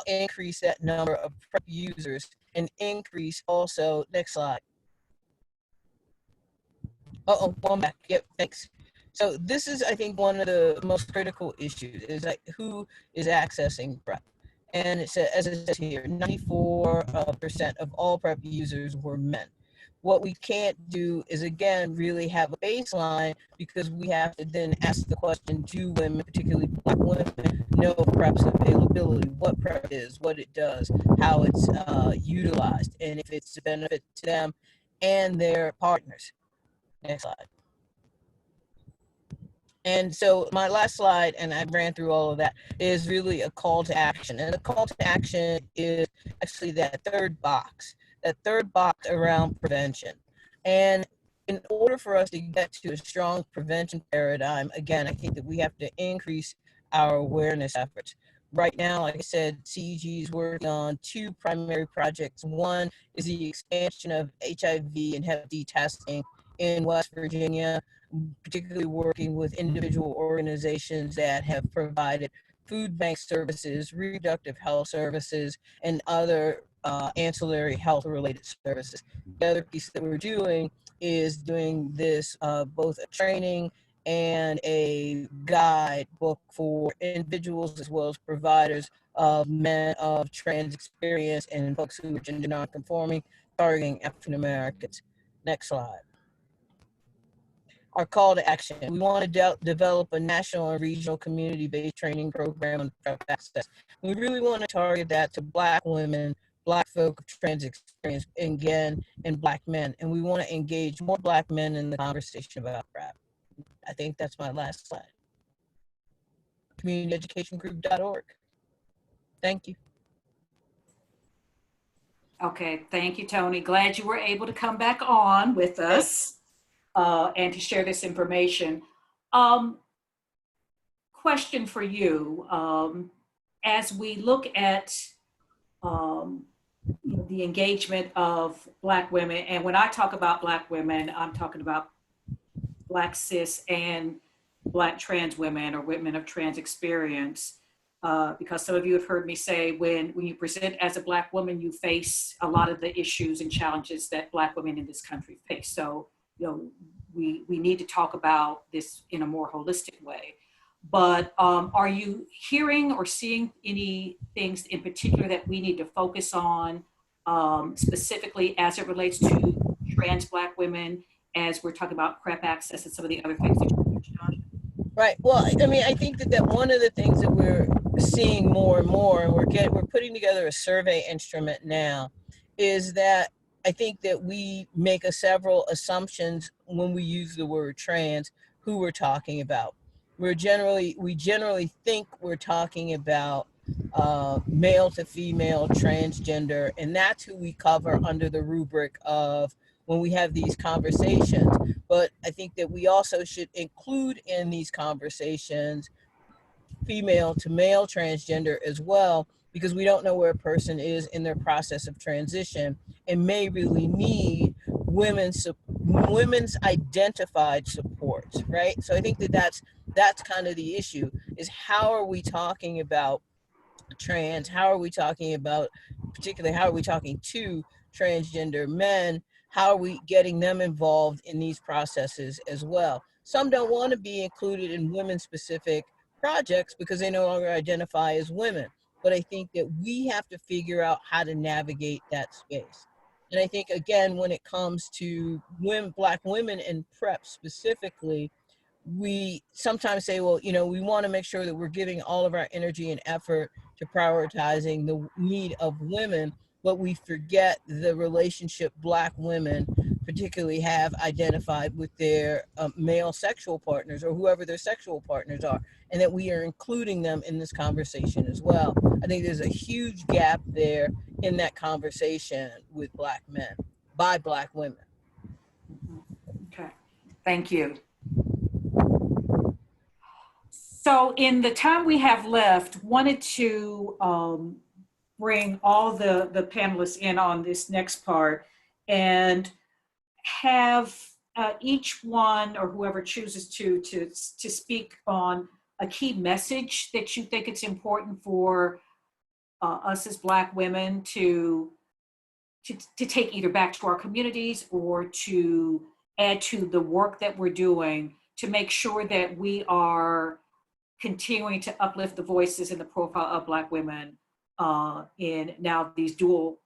increase that number of PrEP users and increase also, next slide, One back. Yep, thanks. So this is, I think, one of the most critical issues is like who is accessing PrEP. And it says, as it says here, 94% of all PrEP users were men. What we can't do is, again, really have a baseline because we have to then ask the question, do women, particularly Black women, know PrEP's availability, what PrEP is, what it does, how it's utilized, and if it's a benefit to them and their partners. Next slide. And so my last slide, and I ran through all of that, is really a call to action. And the call to action is actually that third box around prevention. And in order for us to get to a strong prevention paradigm, again, I think that we have to increase our awareness efforts. Right now, like I said, CEG is working on two primary projects. One is the expansion of HIV and Hep D testing in West Virginia, particularly working with individual organizations that have provided food bank services, reproductive health services, and other ancillary health related services. The other piece that we're doing is doing this both a training and a guide book for individuals as well as providers of men of trans experience and folks who are gender nonconforming, targeting African Americans. Next slide. Our call to action. We want to develop a national and regional community-based training program on PrEP access. We really want to target that to Black women, Black folk of trans experience, again, and Black men. And we want to engage more Black men in the conversation about PrEP. I think that's my last slide. CommunityEducationGroup.org. Thank you. Okay, thank you, Tony. Glad you were able to come back on with us and to share this information. Question for you. As we look at the engagement of Black women, and when I talk about Black women, I'm talking about Black cis and Black trans women or women of trans experience. Because some of you have heard me say when you present as a Black woman, you face a lot of the issues and challenges that Black women in this country face. So, we need to talk about this in a more holistic way. But are you hearing or seeing any things in particular that we need to focus on specifically as it relates to trans Black women as we're talking about PrEP access and some of the other things that you mentioned on? Right. Well, I mean, I think that one of the things that we're seeing more and more, and we're putting together a survey instrument now, is that I think that we make several assumptions when we use the word trans, who we're talking about. We generally think we're talking about male to female transgender, and that's who we cover under the rubric of when we have these conversations. But I think that we also should include in these conversations female to male transgender as well, because we don't know where a person is in their process of transition and may really need women's identified supports, right? So I think that that's kind of the issue, is how are we talking about trans? How are we talking about, particularly how are we talking to transgender men? How are we getting them involved in these processes as well? Some don't want to be included in women-specific projects because they no longer identify as women. But I think that we have to figure out how to navigate that space. And I think, again, when it comes to Black women in PrEP specifically, we sometimes say, well, we want to make sure that we're giving all of our energy and effort to prioritizing the need of women, but we forget the relationship Black women particularly have identified with their male sexual partners or whoever their sexual partners are, and that we are including them in this conversation as well. I think there's a huge gap there in that conversation with Black men by Black women. Okay, thank you. So in the time we have left, wanted to bring all the panelists in on this next part and have each one or whoever chooses to speak on a key message that you think it's important for us as Black women to take either back to our communities or to add to the work that we're doing to make sure that we are continuing to uplift the voices and the profile of Black women in now these dual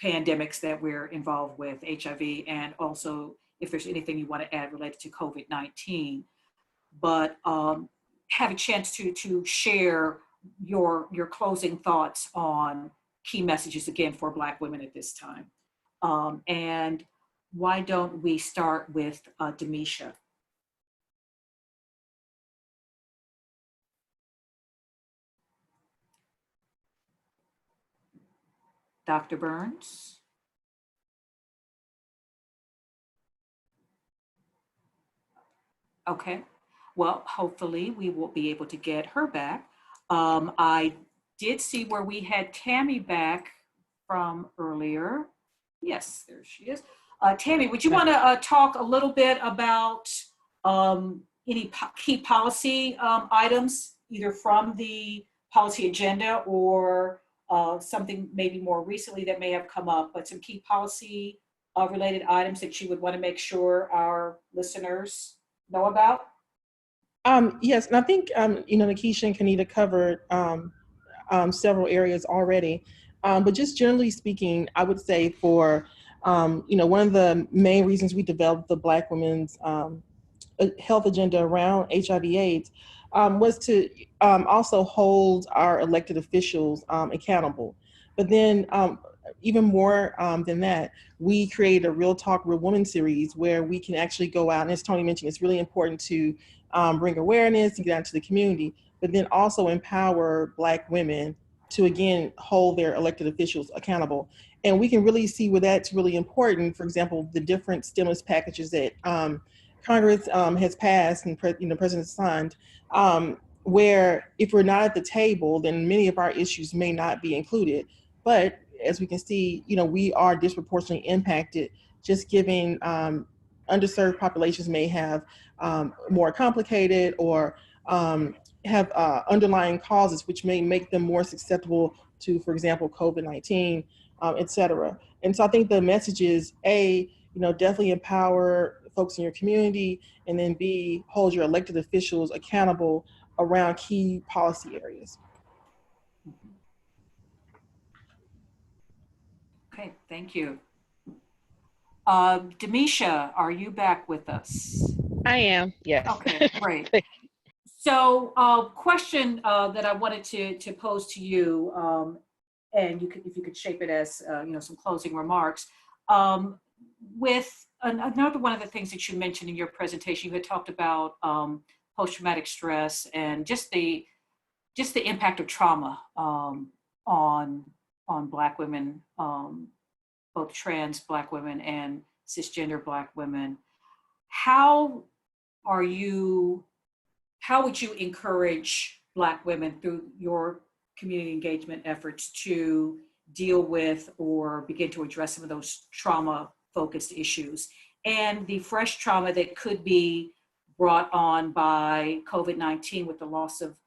pandemics that we're involved with, HIV, and also if there's anything you want to add related to COVID-19. But have a chance to share your closing thoughts on key messages again for Black women at this time. And why don't we start with Demisha? Dr. Burns? Okay, well, hopefully we will be able to get her back. I did see where we had Tammy back from earlier. Yes, there she is. Tammy, would you want to talk a little bit about any key policy items, either from the policy agenda or something maybe more recently that may have come up, but some key policy related items that you would want to make sure our listeners know about? Yes, and I think, Nikisha and Kanita covered several areas already. But just generally speaking, I would say for, one of the main reasons we developed the Black Women's health agenda around HIV/AIDS was to also hold our elected officials accountable. But then even more than that, we created a Real Talk, Real Woman series where we can actually go out, and as Tony mentioned, it's really important to bring awareness and get out into the community, but then also empower Black women to, again, hold their elected officials accountable. And we can really see where that's really important. For example, the different stimulus packages that Congress has passed and President signed, where if we're not at the table, then many of our issues may not be included. But as we can see, we are disproportionately impacted, just giving underserved populations may have more complicated or have underlying causes which may make them more susceptible to, for example, COVID-19, et cetera. And so I think the message is A, definitely empower folks in your community, and then B, hold your elected officials accountable around key policy areas. Okay, thank you. Demisha, are you back with us? I am, yes. Okay, great. So question that I wanted to pose to you, and if you could shape it as some closing remarks. With another one of the things that you mentioned in your presentation, you had talked about post-traumatic stress and just the impact of trauma on Black women, both trans Black women and cisgender Black women. How would you encourage Black women through your community engagement efforts to deal with or begin to address some of those trauma-focused issues and the fresh trauma that could be brought on by COVID-19 with the loss of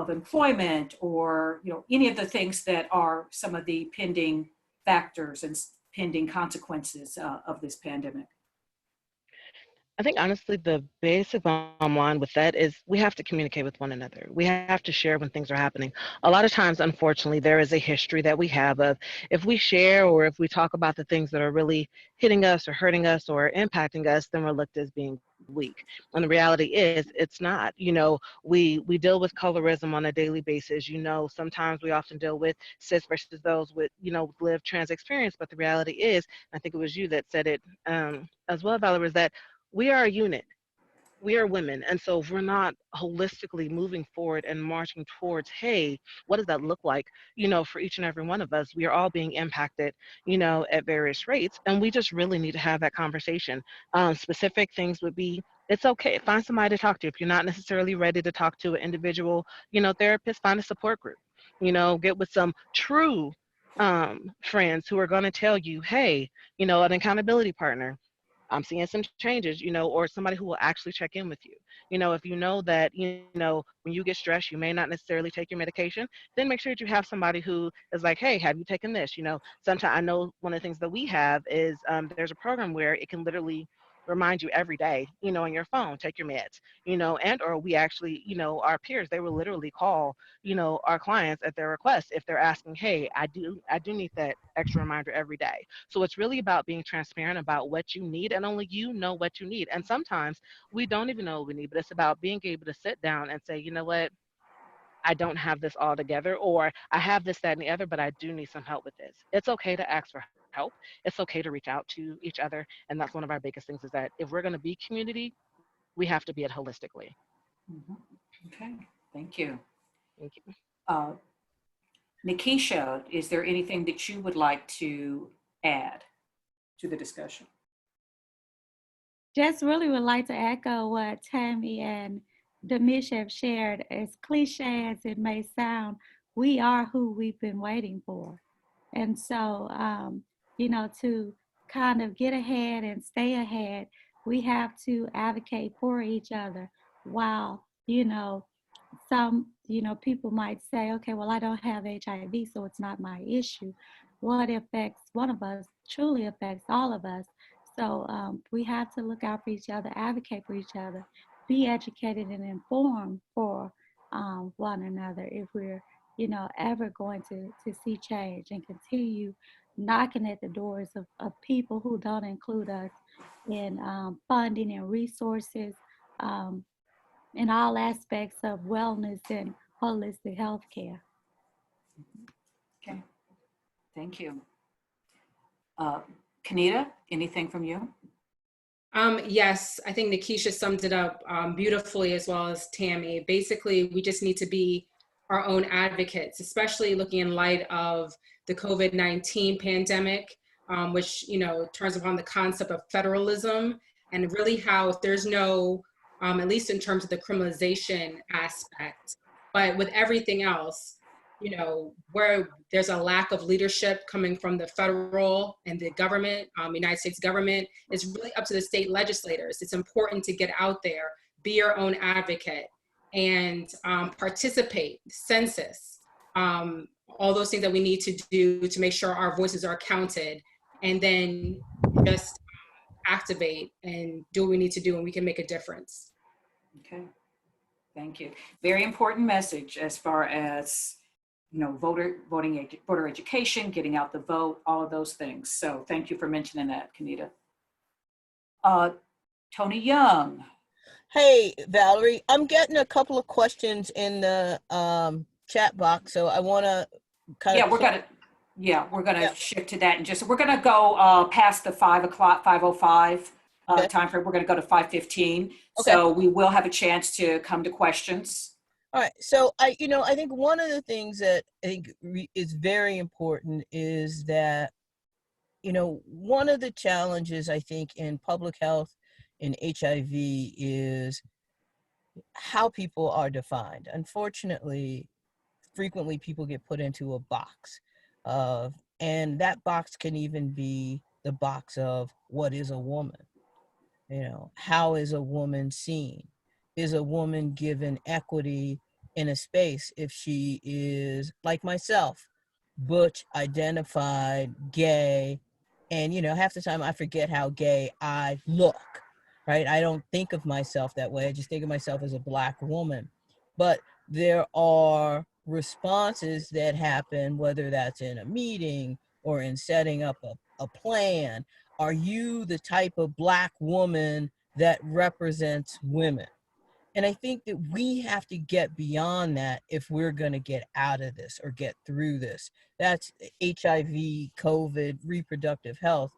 employment or any of the things that are some of the pending factors and pending consequences of this pandemic? I think honestly, the basic bottom line with that is we have to communicate with one another. We have to share when things are happening. A lot of times, unfortunately, there is a history that we have of if we share or if we talk about the things that are really hitting us or hurting us or impacting us, then we're looked as being weak. And the reality is it's not. We deal with colorism on a daily basis. Sometimes we often deal with cis versus those with, lived trans experience. But the reality is, I think it was you that said it as well, Valerie, is that we are a unit. We are women. And so if we're not holistically moving forward and marching towards, hey, what does that look like, for each and every one of us, we are all being impacted, at various rates. And we just really need to have that conversation. Specific things would be, it's okay. Find somebody to talk to. If you're not necessarily ready to talk to an individual, therapist, find a support group, get with some true friends who are going to tell you, hey, an accountability partner. I'm seeing some changes, or somebody who will actually check in with you. If you know that, when you get stressed, you may not necessarily take your medication, then make sure that you have somebody who is like, hey, have you taken this? Sometimes I know one of the things that we have is there's a program where it can literally remind you every day, on your phone, take your meds, and or we actually, our peers, they will literally call, our clients at their request if they're asking, hey, I do need that extra reminder every day. So it's really about being transparent about what you need, and only you know what you need. And sometimes we don't even know what we need, but it's about being able to sit down and say, you know what, I don't have this all together, or I have this, that, and the other, but I do need some help with this. It's okay to ask for help. It's okay to reach out to each other. And that's one of our biggest things, is that if we're going to be community, we have to be it holistically. Mhm. Okay, thank you. Thank you. Uh, Nikisha, is there anything that you would like to add to the discussion? Just really would like to echo what Tammy and Demish have shared. As cliche as it may sound, we are who we've been waiting for. And so, to kind of get ahead and stay ahead, we have to advocate for each other. While, some, people might say, okay, well, I don't have HIV, so it's not my issue. What affects one of us truly affects all of us. So we have to look out for each other, advocate for each other, be educated and informed for one another if we're, ever going to see change, and continue knocking at the doors of people who don't include us in funding and resources um, in all aspects of wellness and holistic health care. Okay, thank you. Kanita, anything from you? Yes, I think Nikisha summed it up beautifully, as well as Tammy. Basically, we just need to be our own advocates, especially looking in light of the COVID-19 pandemic, which, turns upon the concept of federalism, and really how if there's no, at least in terms of the criminalization aspect, but with everything else, where there's a lack of leadership coming from the federal and the government, United States government, it's really up to the state legislators. It's important to get out there, be your own advocate, and participate, census, all those things that we need to do to make sure our voices are counted, and then just activate and do what we need to do, and we can make a difference. Okay, thank you. Very important message as far as voter education, getting out the vote, all of those things. So thank you for mentioning that, Kanita. Tony Young. Hey, Valerie, I'm getting a couple of questions in the chat box, so I want to kind of. We're gonna shift to that, and we're gonna go past the 5 o'clock, 5:05 Okay. time frame. We're gonna go to 5:15. Okay. So we will have a chance to come to questions. All right. So I think one of the things that I think is very important is that, one of the challenges I think in public health in HIV is how people are defined. Unfortunately, frequently people get put into a box and that box can even be the box of what is a woman. How is a woman seen? Is a woman given equity in a space if she is like myself, butch, identified, gay, and half the time I forget how gay I look, right? I don't think of myself that way. I just think of myself as a Black woman. But there are responses that happen, whether that's in a meeting or in setting up a plan. Are you the type of Black woman that represents women? And I think that we have to get beyond that if we're going to get out of this or get through this. That's HIV, COVID, reproductive health.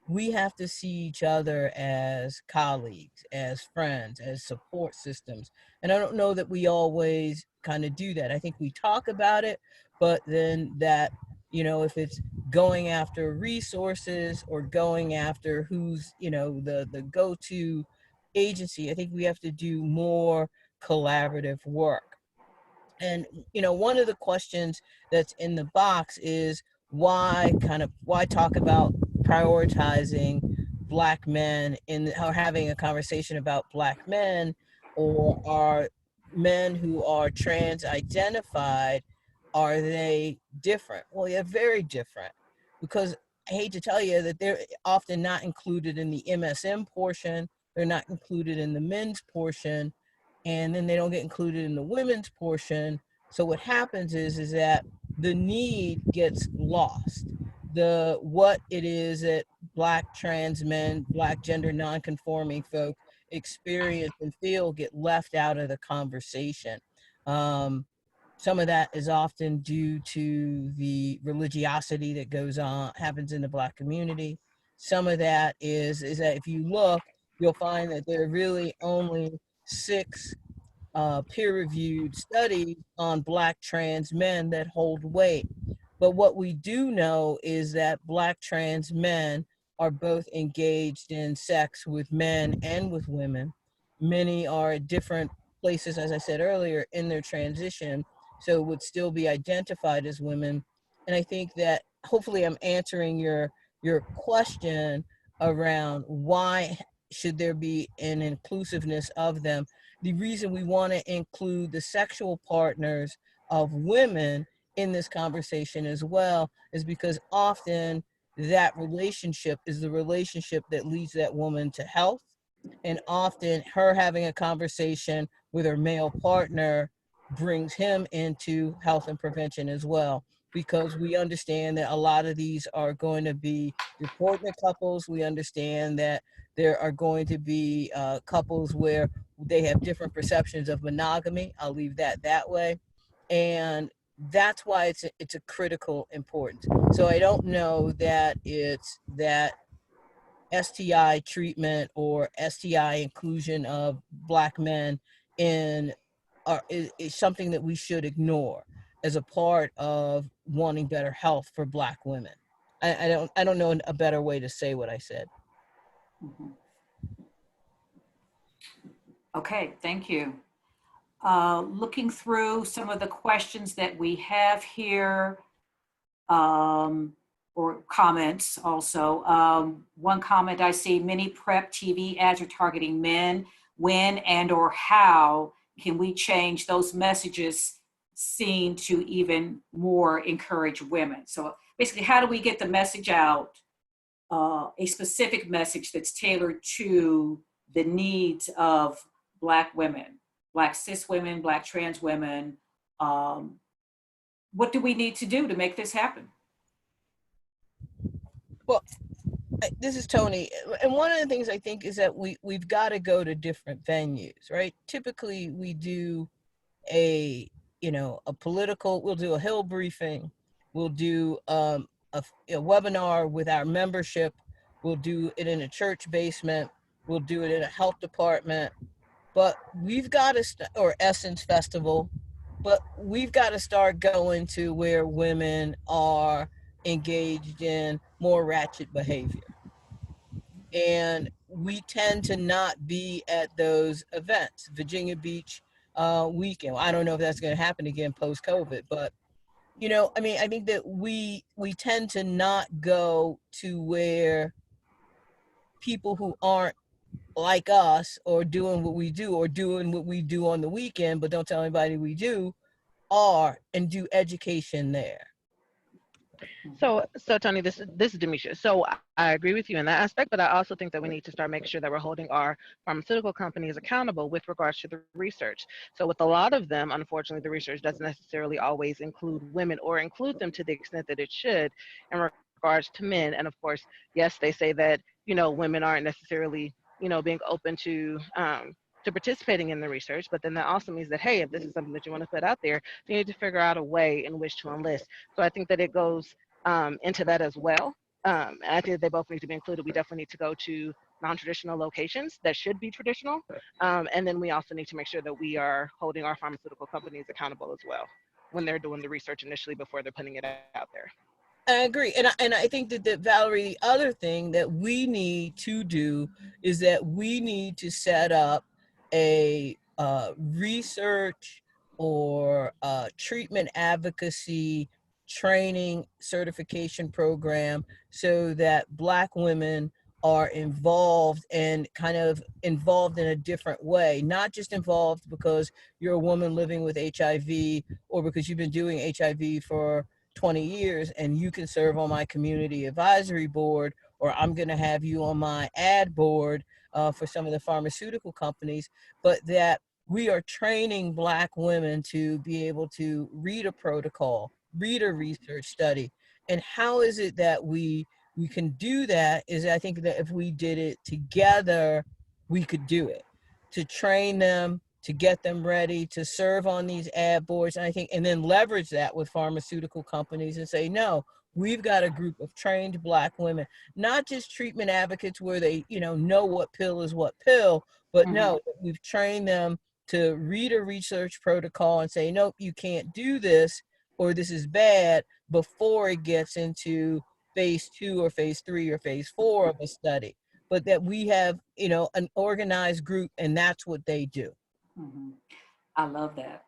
We have to see each other as colleagues, as friends, as support systems. And I don't know that we always kind of do that. I think we talk about it, but then that, if it's going after resources or going after who's, the go-to agency, I think we have to do more collaborative work. And one of the questions that's in the box is why talk about prioritizing Black men or having a conversation about Black men, or are men who are trans identified, are they different? Well, they're very different, because I hate to tell you that they're often not included in the MSM portion, they're not included in the men's portion, and then they don't get included in the women's portion. So what happens is that the need gets lost. What it is that Black trans men, Black gender nonconforming folk experience and feel get left out of the conversation. Some of that is often due to the religiosity that happens in the Black community. Some of that is that if you look, you'll find that there are really only 6 peer-reviewed studies on Black trans men that hold weight. But what we do know is that Black trans men are both engaged in sex with men and with women. Many are at different places, as I said earlier, in their transition, so would still be identified as women. And I think that hopefully I'm answering your question around why should there be an inclusiveness of them. The reason we want to include the sexual partners of women in this conversation as well is because often that relationship is the relationship that leads that woman to health. And often her having a conversation with her male partner brings him into health and prevention as well, because we understand that a lot of these are going to be reported couples. We understand that there are going to be couples where they have different perceptions of monogamy. I'll leave that way. And that's why it's a critical importance. So I don't know that it's that STI treatment or STI inclusion of Black men is something that we should ignore as a part of wanting better health for Black women. I don't know a better way to say what I said. Mhm. Okay, thank you. Looking through some of the questions that we have here, or comments also. One comment I see, many PrEP TV ads are targeting men. When and or how can we change those messages seen to even more encourage women? So basically, how do we get the message out, a specific message that's tailored to the needs of Black women, Black cis women, Black trans women? What do we need to do to make this happen? Well, this is Tony, and one of the things I think is that we've got to go to different venues, right? Typically, we do a political. We'll do a Hill briefing. We'll do a webinar with our membership. We'll do it in a church basement. We'll do it in a health department. But we've got to, or Essence Festival, but we've got to start going to where women are engaged in more ratchet behavior. And we tend to not be at those events. Virginia Beach weekend, I don't know if that's going to happen again post-COVID, but I think that we tend to not go to where people who aren't like us or doing what we do on the weekend but don't tell anybody we do and do education there. So Tony, this is Demisha. So I agree with you in that aspect, but I also think that we need to start making sure that we're holding our pharmaceutical companies accountable with regards to the research. So with a lot of them, unfortunately, the research doesn't necessarily always include women or include them to the extent that it should in regards to men. And of course, yes, they say that, women aren't necessarily, being open to participating in the research, but then that also means that, hey, if this is something that you want to put out there, you need to figure out a way in which to enlist. So I think that it goes into that as well. And I think they both need to be included. We definitely need to go to non-traditional locations that should be traditional. And then we also need to make sure that we are holding our pharmaceutical companies accountable as well when they're doing the research initially before they're putting it out there. I agree. And I think that Valerie, the other thing that we need to do is that we need to set up a research or treatment advocacy training certification program so that Black women are involved and kind of involved in a different way, not just involved because you're a woman living with HIV or because you've been doing HIV for 20 years and you can serve on my community advisory board, or I'm going to have you on my ad board for some of the pharmaceutical companies, but that we are training Black women to be able to read a protocol, read a research study. And how is it that we can do that is, I think that if we did it together, we could do it. To train them, to get them ready, to serve on these ad boards, and I think, and then leverage that with pharmaceutical companies and say, no, we've got a group of trained Black women, not just treatment advocates where they, know what pill is what pill, but no, we've trained them to read a research protocol and say, nope, you can't do this, or this is bad, before it gets into phase 2 or phase 3 or phase 4 of a study, but that we have, an organized group, and that's what they do. I love that.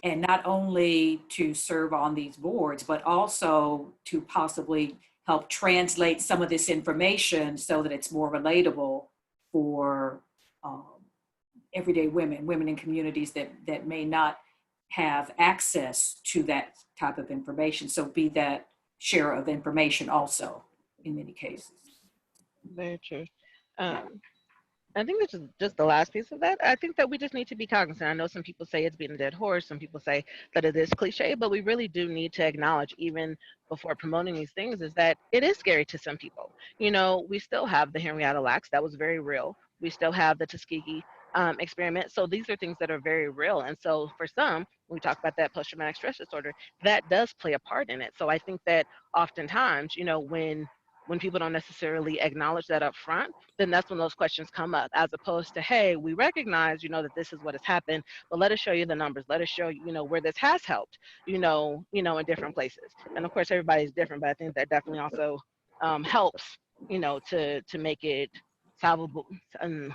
And not only to serve on these boards, but also to possibly help translate some of this information so that it's more relatable for everyday women in communities that may not have access to that type of information. So be that share of information also in many cases. Very true. I think this is just the last piece of that. I think that we just need to be cognizant. I know some people say it's being a dead horse. Some people say that it is cliche, but we really do need to acknowledge, even before promoting these things, is that it is scary to some people. We still have the Henrietta Lacks. That was very real. We still have the Tuskegee experiment. So these are things that are very real. And so for some, when we talk about that post-traumatic stress disorder, that does play a part in it. So I think that oftentimes, when people don't necessarily acknowledge that up front, then that's when those questions come up, as opposed to, hey, we recognize, that this is what has happened, but let us show you the numbers. Let us show you, where this has helped, in different places. And of course, everybody's different, but I think that definitely also helps, to make it solvable and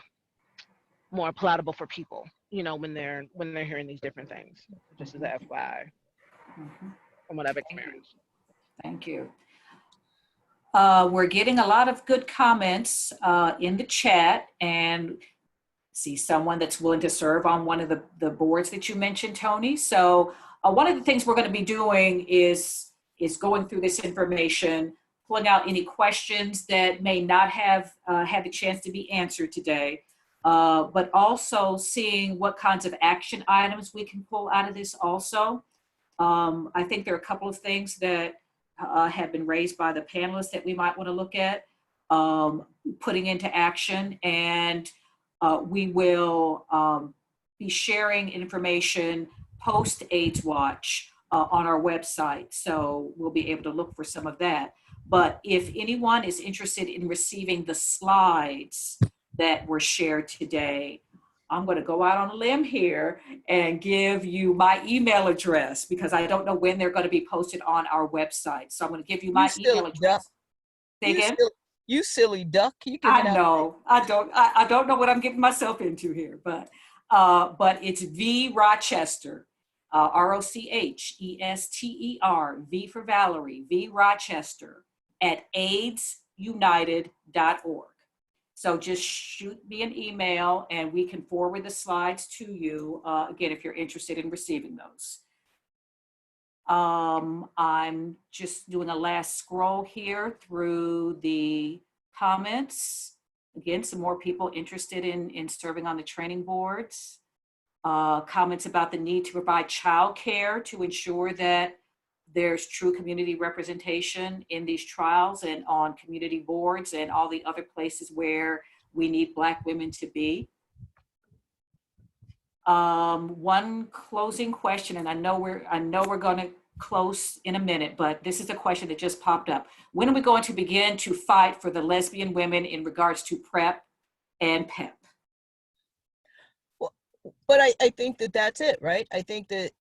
more palatable for people, when they're hearing these different things, just as a FYI from what I've experienced. Thank you. We're getting a lot of good comments in the chat, and see someone that's willing to serve on one of the boards that you mentioned, Tony. So one of the things we're going to be doing is going through this information, pulling out any questions that may not have had the chance to be answered today, but also seeing what kinds of action items we can pull out of this also. I think there are a couple of things that have been raised by the panelists that we might want to look at putting into action, and we will be sharing information post AIDSWatch on our website, so we'll be able to look for some of that. But if anyone is interested in receiving the slides that were shared today, I'm going to go out on a limb here and give you my email address, because I don't know when they're going to be posted on our website. So I'm going to give you my email address. Say again? You silly duck. You give it out. I know. I don't know what I'm getting myself into here, but it's V Rochester, ROCHESTER, V for Valerie, V Rochester at AIDSUnited.org. So just shoot me an email and we can forward the slides to you, again, if you're interested in receiving those. I'm just doing a last scroll here through the comments. Again, some more people interested in serving on the training boards. Comments about the need to provide childcare to ensure that there's true community representation in these trials and on community boards and all the other places where we need Black women to be. One closing question, and I know we're going to close in a minute, but this is a question that just popped up. When are we going to begin to fight for the lesbian women in regards to PrEP and PEP? But I think that's it, right? I think that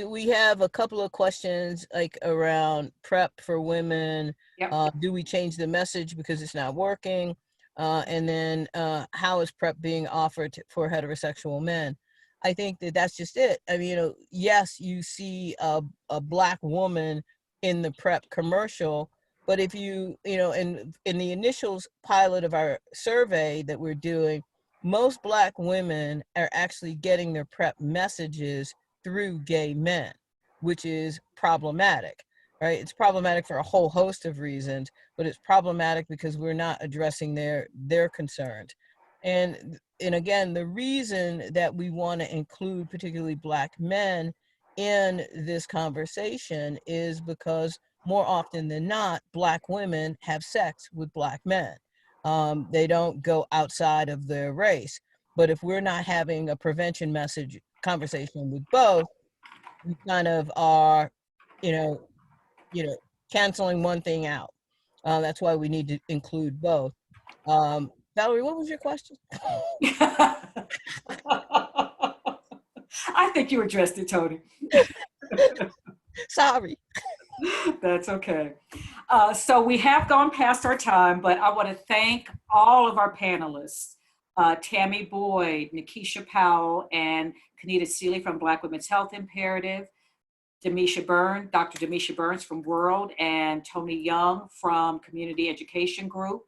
we have a couple of questions like around PrEP for women. Yep. Do we change the message because it's not working? And then how is PrEP being offered for heterosexual men? I think that's just it. I mean, yes, you see a Black woman in the PrEP commercial, But if you know, in the initial pilot of our survey that we're doing, most Black women are actually getting their PrEP messages through gay men, which is problematic, right? It's problematic for a whole host of reasons, but it's problematic because we're not addressing their concerns. And again, the reason that we want to include particularly Black men in this conversation is because more often than not, Black women have sex with Black men. They don't go outside of their race. But if we're not having a prevention message conversation with both, we kind of are, you know, canceling one thing out. That's why we need to include both. Valerie, what was your question? I think you addressed it, Tony. Sorry. That's okay. So we have gone past our time, but I want to thank all of our panelists, Tammy Boyd, Nikisha Powell, and Kenita Seeley from Black Women's Health Imperative, Dr. Demisha Burns from World, and Tony Young from Community Education Group.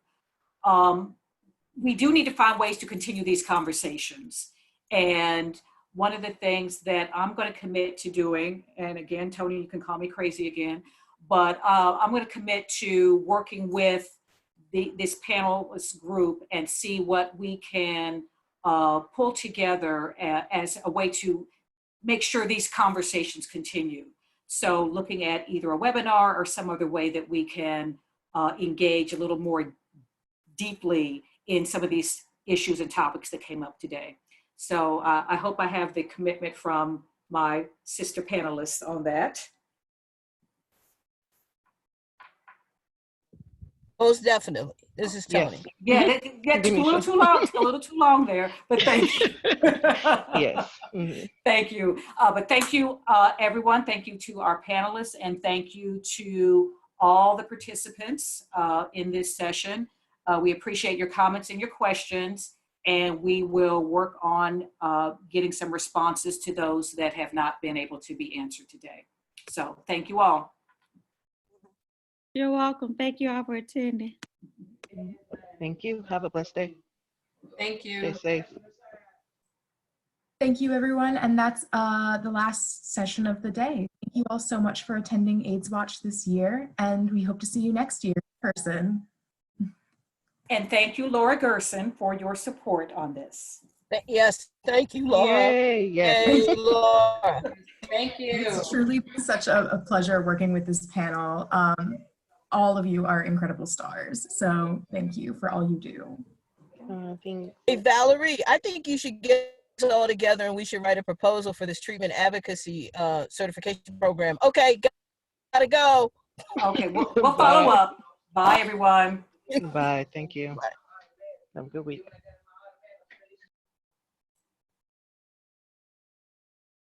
We do need to find ways to continue these conversations. And one of the things that I'm going to commit to doing, and again, Tony, you can call me crazy again, but I'm going to commit to working with this panelist group and see what we can pull together as a way to make sure these conversations continue. So looking at either a webinar or some other way that we can engage a little more deeply in some of these issues and topics that came up today. So I hope I have the commitment from my sister panelists on that. Most definitely. This is Tony. Yes. Yeah, that took a little too long there, but thank you. Yes. Mm-hmm. Thank you. But thank you, everyone. Thank you to our panelists, and thank you to all the participants in this session. We appreciate your comments and your questions, and we will work on getting some responses to those that have not been able to be answered today. So thank you all. You're welcome. Thank you all for attending. Thank you. Have a blessed day. Thank you. Stay safe. Thank you, everyone. And that's the last session of the day. Thank you all so much for attending AIDSWatch this year, and we hope to see you next year in person. And thank you, Laura Gerson, for your support on this. Yes, thank you, Laura. Yay, yes. Yay, Laura. Thank you. It's truly been such a pleasure working with this panel. All of you are incredible stars. So thank you for all you do. Hey, Valerie, I think you should get us all together and we should write a proposal for this treatment advocacy certification program. Okay, gotta go. Okay, we'll follow up. Bye, everyone. Bye. Thank you. Bye. Have a good week.